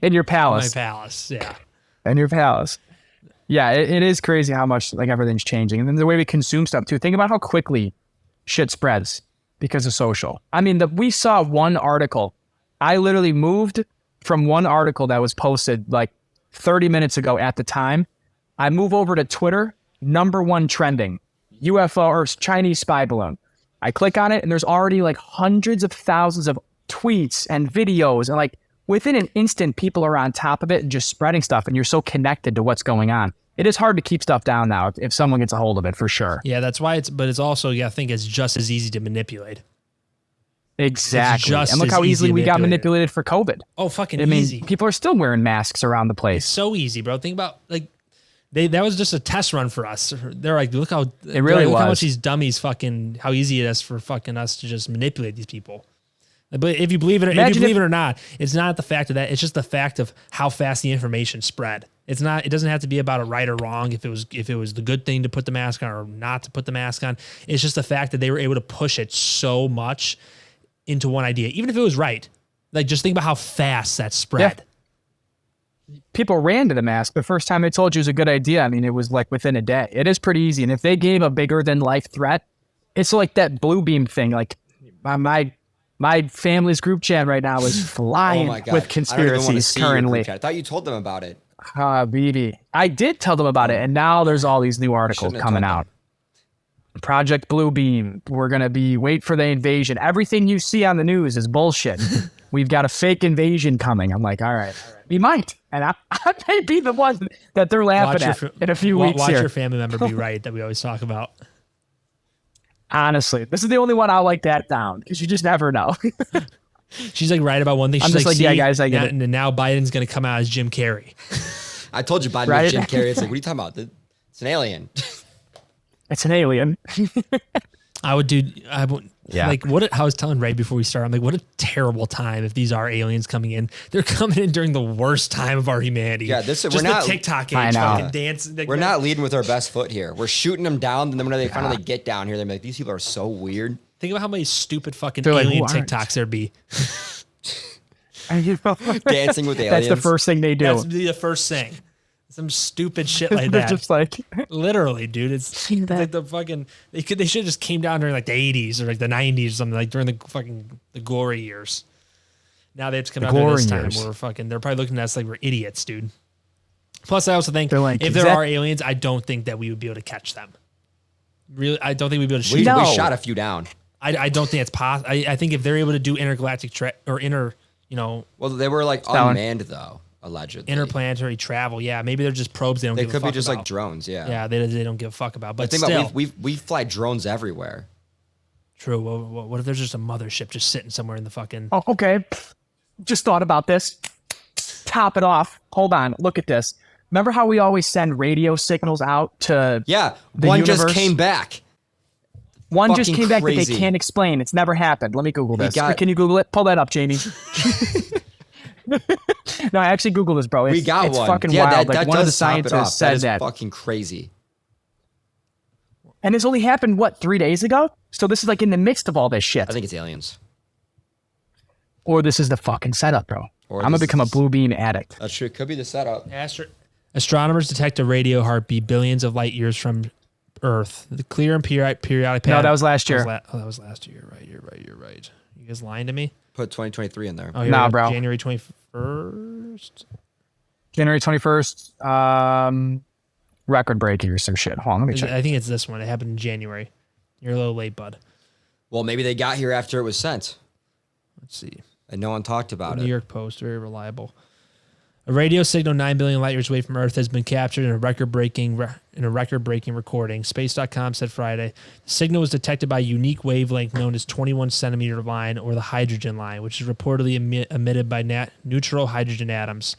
In your My palace. palace, yeah. In your palace. Yeah, it is crazy how much like everything's changing. And then the way we consume stuff too. Think about how quickly shit spreads because of social. I mean, we saw one article. I literally moved from one article that was posted like 30 minutes ago at the time. I move over to Twitter, #1 trending, UFO or Chinese spy balloon. I click on it and there's already like hundreds of thousands of tweets and videos, and like within an instant, people are on top of it and just spreading stuff, and you're so connected to what's going on. It is hard to keep stuff down now if someone gets a hold of it, for sure. Yeah, that's why it's also, I think it's just as easy to manipulate. Exactly. just And look as how easy easily to we got manipulate manipulated for COVID. Oh, fucking I mean, easy. people are still wearing masks around the place. So easy, bro. Think about that was just a test run for us. They're like, look how It really look how was. much these dummies how easy it is for fucking us to just manipulate these people. But if you believe it, or not, it's not the fact of that. It's just the fact of how fast the information spread. It's not. It doesn't have to be about a right or wrong. If it was the good thing to put the mask on or not to put the mask on, it's just the fact that they were able to push it so much into one idea, even if it was right. Like just think about how fast that spread. People ran to the mask the first time they told you it was a good idea. I mean, it was like within a day. It is pretty easy. And if they gave a bigger than life threat, it's like that blue beam thing. Like my family's group chat right now is Oh flying my God. with I don't even wanna conspiracies see your group currently. chat. I thought you told them about it. BD. I did tell them about it, and now there's all these new articles Shouldn't have coming told out. Project Bluebeam. We're gonna wait for the invasion. Everything you see on the news is bullshit. We've got a fake invasion coming. I'm like, all right. We might, and I may be the one that they're laughing at in a few weeks watch here. your family member be right that we always talk about. Honestly, this is the only one I'll like that down because you just never know. She's like right about one thing. She's I'm just like, yeah, "See, guys, I get now, it." And now Biden's going to come out as Jim Carrey. I told you Biden Right? was Jim Carrey. It's like, what are you talking about? It's an alien. It's an alien. I would do. I would. Yeah. Like what I was telling Ray before we started. I'm like, what a terrible time if these are aliens coming in. They're coming in during the worst time of our humanity. Yeah, just we're not the TikTok I age, know. fucking dance. We're not leading with our best foot here. We're shooting them down, and then when they finally get down here, they're like, these people are so weird. Think about how many stupid fucking They're like, alien "Who aren't?" TikToks there'd be. Dancing with aliens. That's the first thing they do. That's the first thing. Some stupid shit like They're that. just like, Literally, dude. It's like the fucking they should have just came down during like the 80s or like the 90s or something, like during the fucking the glory years. Now they have to come out during this glory time years. where we're fucking they're probably looking at us like we're idiots, dude. Plus I also think They're like, if "Is there that-" are aliens, I don't think that we would be able to catch them. Really, I don't think we'd be able to shoot We, them. No. we shot a few down. I don't think it's possible. I think if they're able to do intergalactic Well, they were like Down. unmanned though, allegedly. interplanetary travel, yeah, maybe they're just probes they don't They give a could fuck be just about. like drones. Yeah. Yeah, they don't give a fuck about. But Think still, about we fly drones everywhere. true. What if there's just a mothership just sitting somewhere in the fucking? oh, okay. Just thought about this. Top it off. Hold on. Look at this. Remember how we always send radio signals out to Yeah, the one universe? just came back. One just fucking came back that crazy. they can't explain. It's never happened. Let me Google this. Can you Google it? Pull that up, Jamie. No, I actually Googled this, bro. We got it's one. fucking Yeah, wild. that Like one of the does top it off. scientists said is that. fucking crazy. And it's only happened, what, 3 days ago? So this is like in the midst of all this shit. I think it's aliens. Or this is the fucking setup, bro. Or I'm going to this become a is- blue beam addict. That's true. It could be the setup. Astronomers detect a radio heartbeat billions of light years from Earth. The clear and periodic pattern. No, that was last year. That was last year. You're right. You guys lying to me? Put 2023 in there. Oh, Nah, bro. January 21st. January 21st, record breaking or some shit. Hold on, let me check. I think it's this one. It happened in January. You're a little late, bud. Well, maybe they got here after it was sent, Let's see. and no one talked about New it. York Post, very reliable. A radio signal 9 billion light years away from Earth has been captured in a record-breaking recording. Space.com said Friday. The signal was detected by a unique wavelength known as 21 centimeter line, or the hydrogen line, which is reportedly emitted by neutral hydrogen atoms.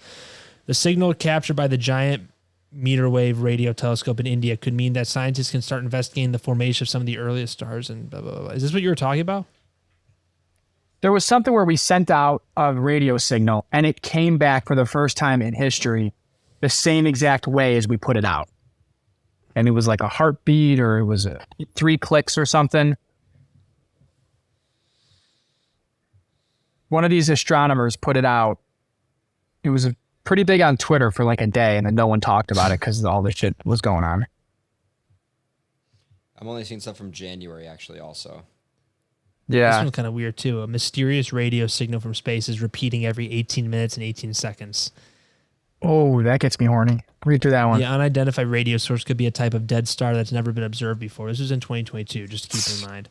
The signal captured by the giant meter wave radio telescope in India could mean that scientists can start investigating the formation of some of the earliest stars and blah, blah, blah. Is this what you were talking about? There was something where we sent out a radio signal and it came back for the first time in history the same exact way as we put it out. And it was like a heartbeat or it was 3 clicks or something. One of these astronomers put it out. It was pretty big on Twitter for like a day and then no one talked about it because all this shit was going on. I'm only seeing stuff from January, actually, also. This Yeah. one's kind of weird too. A mysterious radio signal from space is repeating every 18 minutes and 18 seconds. Oh, that gets me horny. Read through that one. The unidentified radio source could be a type of dead star that's never been observed before. This was in 2022, just to keep in mind.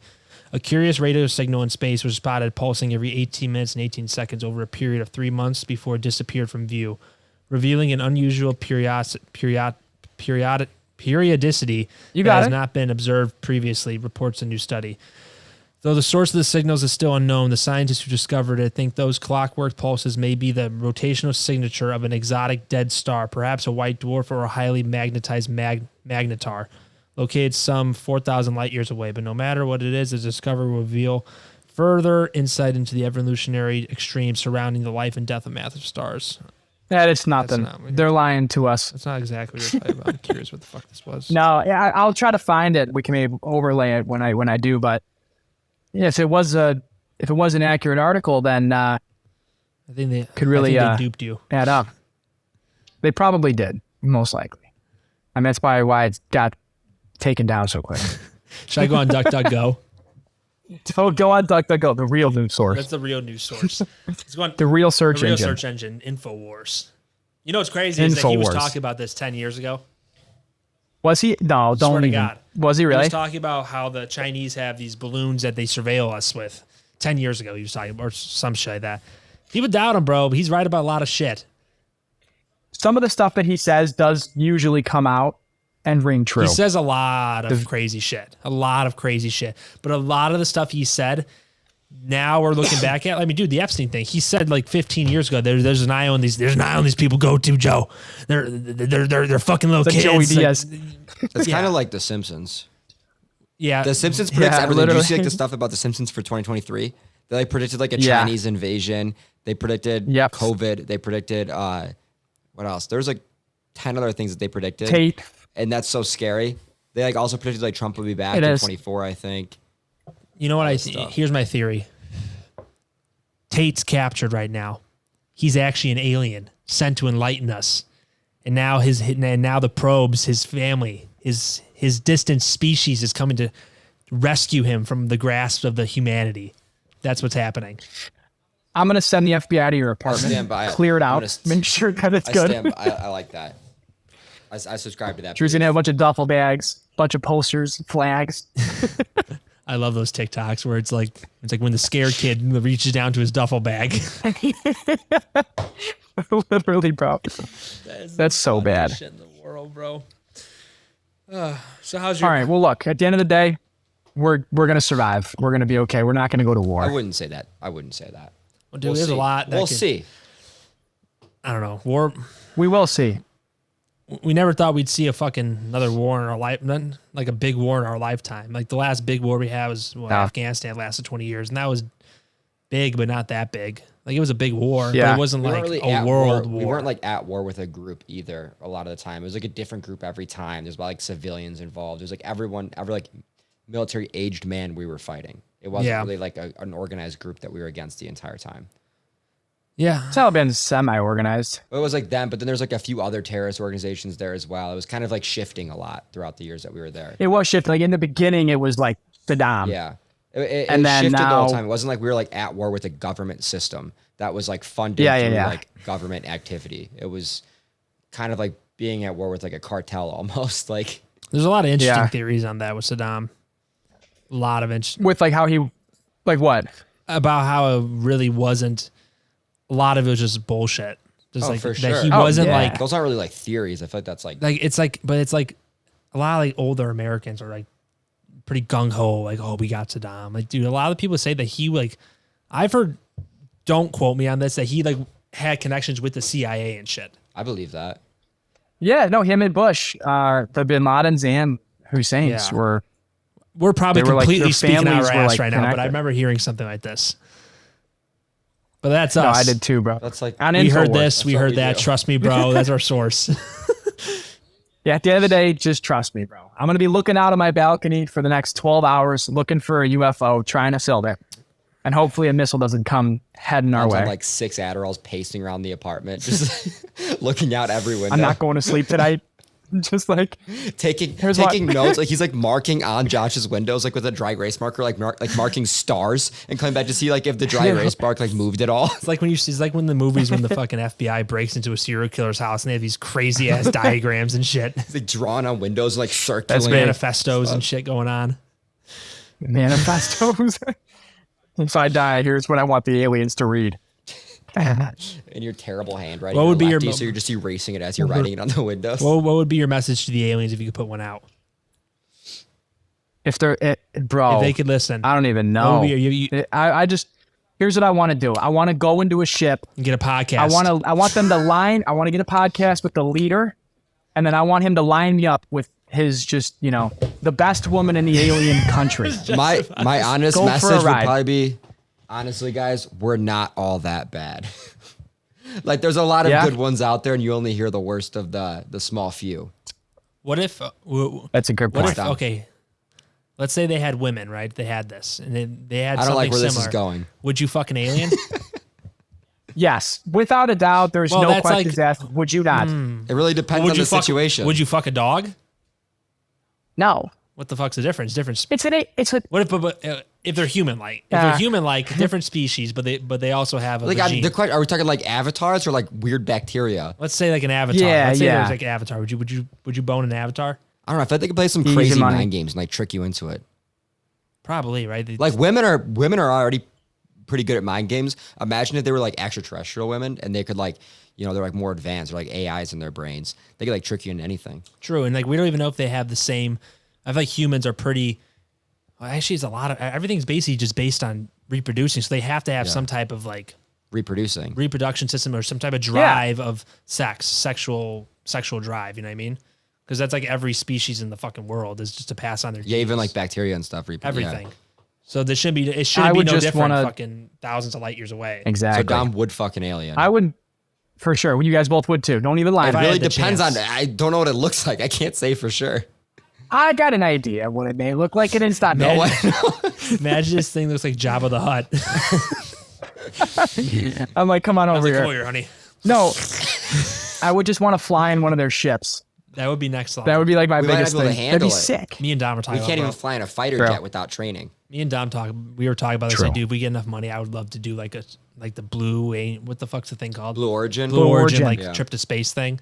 A curious radio signal in space was spotted pulsing every 18 minutes and 18 seconds over a period of 3 months before it disappeared from view, revealing an unusual periodicity You that got has it. not been observed previously, reports a new study. Though the source of the signals is still unknown, the scientists who discovered it think those clockwork pulses may be the rotational signature of an exotic dead star, perhaps a white dwarf or a highly magnetized magnetar, located some 4,000 light years away. But no matter what it is, the discovery will reveal further insight into the evolutionary extremes surrounding the life and death of massive stars. That it's nothing. not what They're lying to us. That's not exactly what you're talking about. I'm curious what the fuck this was. No, yeah, I'll try to find it. We can maybe overlay it when I do. But yeah, if it was an accurate article, then I think they could really I think they duped you. add up. They probably did, most likely. I mean, that's probably why it got taken down so quick. Should I go on DuckDuckGo? So go on DuckDuckGo, the real news source, That's the real news source. Let's go on the real search the real engine. search engine, Infowars. You know what's crazy is that he was Infowars. talking about this 10 years ago. Was he? No, Swear don't to even. God. Was he He really? was talking about how the Chinese have these balloons that they surveil us with. 10 years ago, he was talking, or some shit like that. People doubt him, bro, but he's right about a lot of shit. Some of the stuff that he says does usually come out and ring true. He says a lot of crazy shit. A lot of crazy shit. But a lot of the stuff he said, now we're looking back at. I mean, dude, the Epstein thing. He said like 15 years ago, there's an eye on these. There's an eye on these people. Go to Joe. They're fucking little The kids. Joey Like, Diaz. It's kind of like The Simpsons. yeah, The Simpsons predicts Yeah, everything. Did you literally. see like the stuff about The Simpsons for 2023? They like predicted like a Yeah. Chinese invasion. They predicted Yep. COVID. They predicted what else? There's like 10 other things that they predicted. Tate. And that's so scary. They like also predicted like Trump would be back It in is. 24, I think. You know what? stuff. Here's my theory. Tate's captured right now. He's actually an alien sent to enlighten us, and now now the probes, his family, his distant species is coming to rescue him from the grasp of the humanity. That's what's happening. I'm gonna send the FBI to your apartment. stand by it. Clear it I'm out. gonna Make sure that it's I good. stand. I like that. I subscribe to that. Drew's gonna have a bunch of duffel bags, bunch of posters, flags. I love those TikToks where it's like when the scared kid reaches down to his duffel bag. Literally, bro. That's so bad. Shit in the world, bro. So how's your? All right. Well, look. At the end of the day, we're gonna survive. We're gonna be okay. We're not gonna go to I war. wouldn't say that. I wouldn't say that. Well, dude, there's see. a lot. We'll see. I don't know. War. We will see. We never thought we'd see a fucking another war in our life, nothing like a big war in our lifetime. Like the last big war we had was Afghanistan, lasted 20 years, and that was big, but not that big. Like it was a big war, Yeah. but it wasn't We like weren't really a at world war. We weren't like at war with a group either. A lot of the time, it was like a different group every time. There's like civilians involved. There's like every like military aged man we were fighting. It wasn't really like an organized group that we were against the entire time. Yeah. Taliban's semi-organized. It was like them, but then there's like a few other terrorist organizations there as well. It was kind of like shifting a lot throughout the years that we were there. It was shifting. Like in the beginning, it was like Saddam. Yeah. It And was then shifted the whole now- time. It wasn't like we were like at war with a government system that was like funded through like government activity. It was kind of like being at war with like a cartel almost. Like There's a lot of interesting theories on that with Saddam. A lot of interesting With like how he, like what? about how it really wasn't. A lot of it was just bullshit. Just like for that sure. he Oh, wasn't yeah. like those aren't really like theories. I feel like that's like it's like, but it's like a lot of like older Americans are like pretty gung ho, like, oh, we got Saddam. Like, dude, a lot of people say that he like, I've heard, don't quote me on this, that he like had connections with the CIA and shit. I believe that. Yeah, no, him and Bush, the Bin Ladens and Husseins Yeah. were. We're probably They were, like, completely their speaking out families our were, ass like, right now, but I connected. remember hearing something like this. But that's No, us. I did too, bro. That's like On We heard Infowars. this, we what heard we that. do. Trust me, bro. That's our source. Yeah, at the end of the day, just trust me, bro. I'm gonna be looking out of my balcony for the next 12 hours, looking for a UFO, trying to fill it, and hopefully a missile doesn't come heading our I'm way. on like 6 Adderalls pacing around the apartment, just looking out every window. I'm not going to sleep tonight. Just like taking Here's what- notes. Like he's like marking on Josh's windows like with a dry erase marker, like marking stars and coming back to see like if the dry erase mark like moved at all. It's like when it's like when the movies when the fucking FBI breaks into a serial killer's house and they have these crazy ass diagrams and shit, It's like drawn on windows and like circling. That's big. manifestos and shit going on. manifestos. If I die, here's what I want the aliens to read. in your terrible handwriting. What would be your lefty, mo- so you're just erasing it as you're writing it on the windows. What would be your message to the aliens if you could put one out? If they're, bro, If they could listen, I don't even what know. would be you I just, here's what I want to do. I want to go into a ship. get a podcast. I want them to line. I want to get a podcast with the leader, and then I want him to line me up with his just, the best woman in the alien country. my honest Go for a message would ride. probably be, honestly, guys, we're not all that bad. Like there's a lot of good ones out there, and you only hear the worst of the small few. What if? That's a good What point. if? Okay, let's say they had women, right? They had this, and they had I don't something like where similar. this is going. Would you fuck an alien? Yes, without a doubt, there's Well, no that's questions like- asked. Would you not? It really depends on the situation. Would you fuck a dog? No. What the fuck's the difference? Different. It's a What if they're human-like? If they're human-like, different species, but they also have a Like, regime. the question, are we talking like avatars or like weird bacteria? Let's say like an avatar. Yeah, Let's say yeah. there's like an avatar. Would you bone an avatar? I don't know. I feel like they could play some Easy crazy money. mind games and like trick you into it. Probably, right? Like women are already pretty good at mind games. Imagine if they were like extraterrestrial women and they could like, they're like more advanced or like AIs in their brains. They could like trick you into anything. True, and like we don't even know if they have the same. I feel like humans are pretty. Well, actually, it's a lot of everything's basically just based on reproducing, so they have to have some type of like reproduction system or some type of drive of sexual drive. You know what I mean? Because that's like every species in the fucking world is just to pass on their genes. Even like bacteria and stuff. Everything. Yeah. So it shouldn't be no different fucking thousands of light years away. Exactly. So Dom would fuck an alien. I would, for sure. You guys both would too. Don't even lie. It I really had the depends chance. on. I don't know what it looks like. I can't say for sure. I got an idea of what it may look like, and it's not. No, No, Imagine this thing looks like Jabba the Hutt. I'm like, come on I was over like, here. come over here, honey. No, I would just want to fly in one of their ships. That would be next level. That would be like my We might biggest not be able thing. to That'd be handle it. sick. Me and Dom were talking We can't about even fly in a fighter Bro. jet without training. Me and Dom we were talking about this. True. Like, dude, if we get enough money, I would love to do like the blue, what the fuck's the thing called? Blue Origin. Blue Origin, Origin. like Yeah. trip to space thing.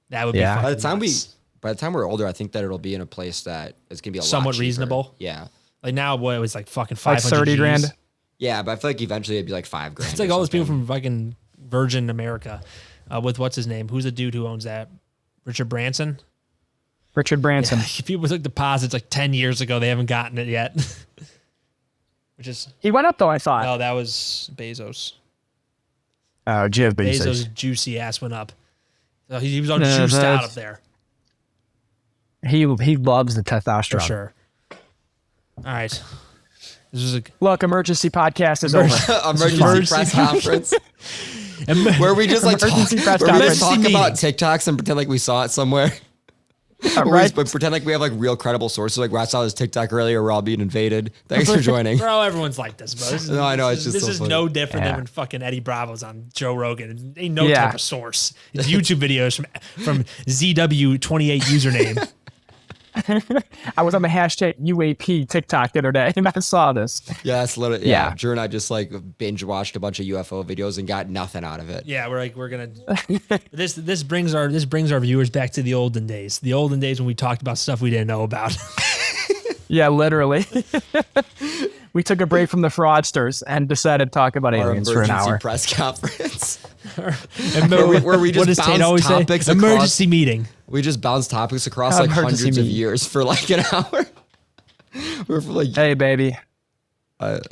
That would Yeah. be By fucking the time nuts. by the time we're older, I think that it'll be in a place that it's gonna be a lot Somewhat cheaper. reasonable. Yeah. Like now, boy, it was like fucking Like 500 30 Gs. grand. Yeah, but I feel like eventually it'd be like $5,000. It's like all those people from fucking Virgin America, with what's his name? Who's the dude who owns that? Richard Branson. Richard Branson. People took deposits like 10 years ago. They haven't gotten it yet. Which is He went up though, I thought. no, that was Bezos. Oh, Jeff Bezos. Bezos' juicy ass went up. So he was all Yeah, juiced out that's- up there He loves the testosterone. for sure. All right, this was a Look, emergency podcast is over. emergency press conference where we just like talk, Emergency press where we conference. just talk Emergency about TikToks and pretend like we saw it somewhere. Or Right? we pretend like we have like real credible sources. Like, I saw this TikTok earlier. We're all being invaded. Thanks for joining. bro. Everyone's like this, bro. This is, No, I know, it's This just so is funny. no different Yeah. than when fucking Eddie Bravo's on Joe Rogan. Ain't no Yeah. type of source. It's YouTube videos from ZW28 username. I was on the hashtag UAP TikTok the other day, and I saw this. Yeah, that's literally. Yeah, Yeah. Drew and I just like binge watched a bunch of UFO videos and got nothing out of it. Yeah, we're gonna. This brings our viewers back to the olden days. The olden days when we talked about stuff we didn't know about. Yeah, literally. We took a break from the fraudsters and decided to talk about Our aliens for an emergency hour. press conference. And where we what just does Tate bounce always say? topics across- Emergency meeting. We just bounced topics across like Emergency hundreds of meeting. years for like an hour. We're like, Hey, baby.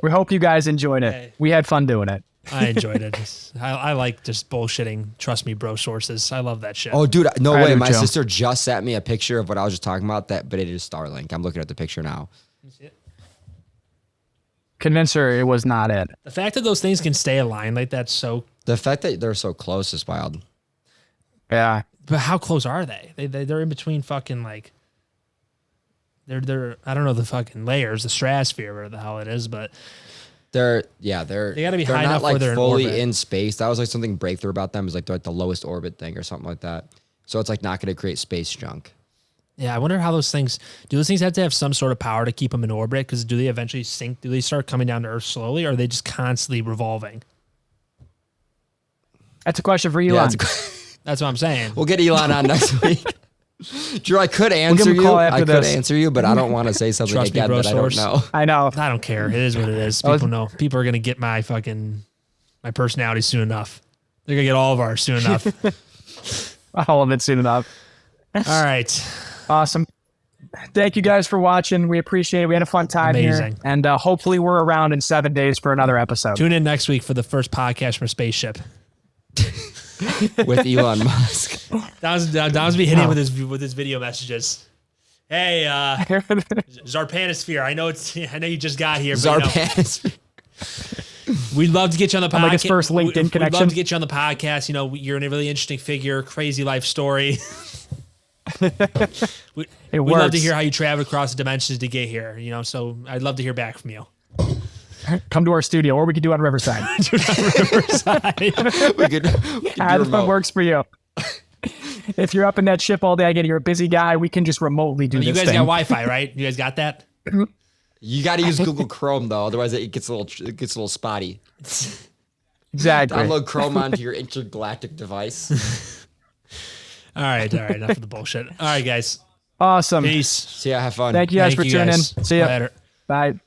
We hope you guys enjoyed it. Hey. We had fun doing it. I enjoyed it. I like just bullshitting. Trust me, bro. Sources. I love that shit. oh, dude, no I way. do My too. sister just sent me a picture of what I was just talking about. But it is Starlink. I'm looking at the picture now. Convince her it was not it. The fact that those things can stay aligned like that's so. The fact that they're so close is wild. Yeah. But how close are they? They're in between fucking like. They're I don't know the fucking layers, the stratosphere, whatever the hell it is, but They They gotta be they're high not enough where like they're in fully orbit. in space. That was like something breakthrough about them is like they're at the lowest orbit thing or something like that. So it's like not going to create space junk. yeah, I wonder how those things have to have some sort of power to keep them in orbit? Because do they eventually sink? Do they start coming down to Earth slowly, or are they just constantly revolving? That's a question for Elon. Yeah, it's That's what I'm saying. we'll get Elon on next week. Drew, I could give answer him a you. call I after could this. answer you, but I don't want to say something Trust me, again bro, that I don't source. know. I know. I don't care. It is what it is. People know. People are gonna get my personality soon enough. They're gonna get all of ours soon enough. All of it soon enough. All right. Awesome. Thank you guys for watching. We appreciate it. We had a fun time Amazing. here. And hopefully we're around in 7 days for another episode. Tune in next week for the first podcast from a spaceship. With Elon Musk. Dom's be hitting with his video messages. Hey, Zarpanosphere. I know you just got here. But, Zarpanis. we'd love to get you on the podcast. I'm like his first LinkedIn We'd connection. love to get you on the podcast. You know, you're a really interesting figure, crazy life story. We'd love works. to hear how you traveled across the dimensions to get here. You know, so I'd love to hear back from you. Come to our studio, or we could do it on Riverside. we could do How the fun remote. works for you. if you're up in that ship all day, again, you're a busy guy. We can just remotely do You this guys thing. got Wi-Fi, right? You guys got that? You got to use Google Chrome though, otherwise it gets a little spotty. Exactly. Download Chrome onto your intergalactic device. All right. Enough of the bullshit. All right, guys. Awesome. Peace. See ya. Have fun. Thank you guys for tuning in. See ya. Later. Bye.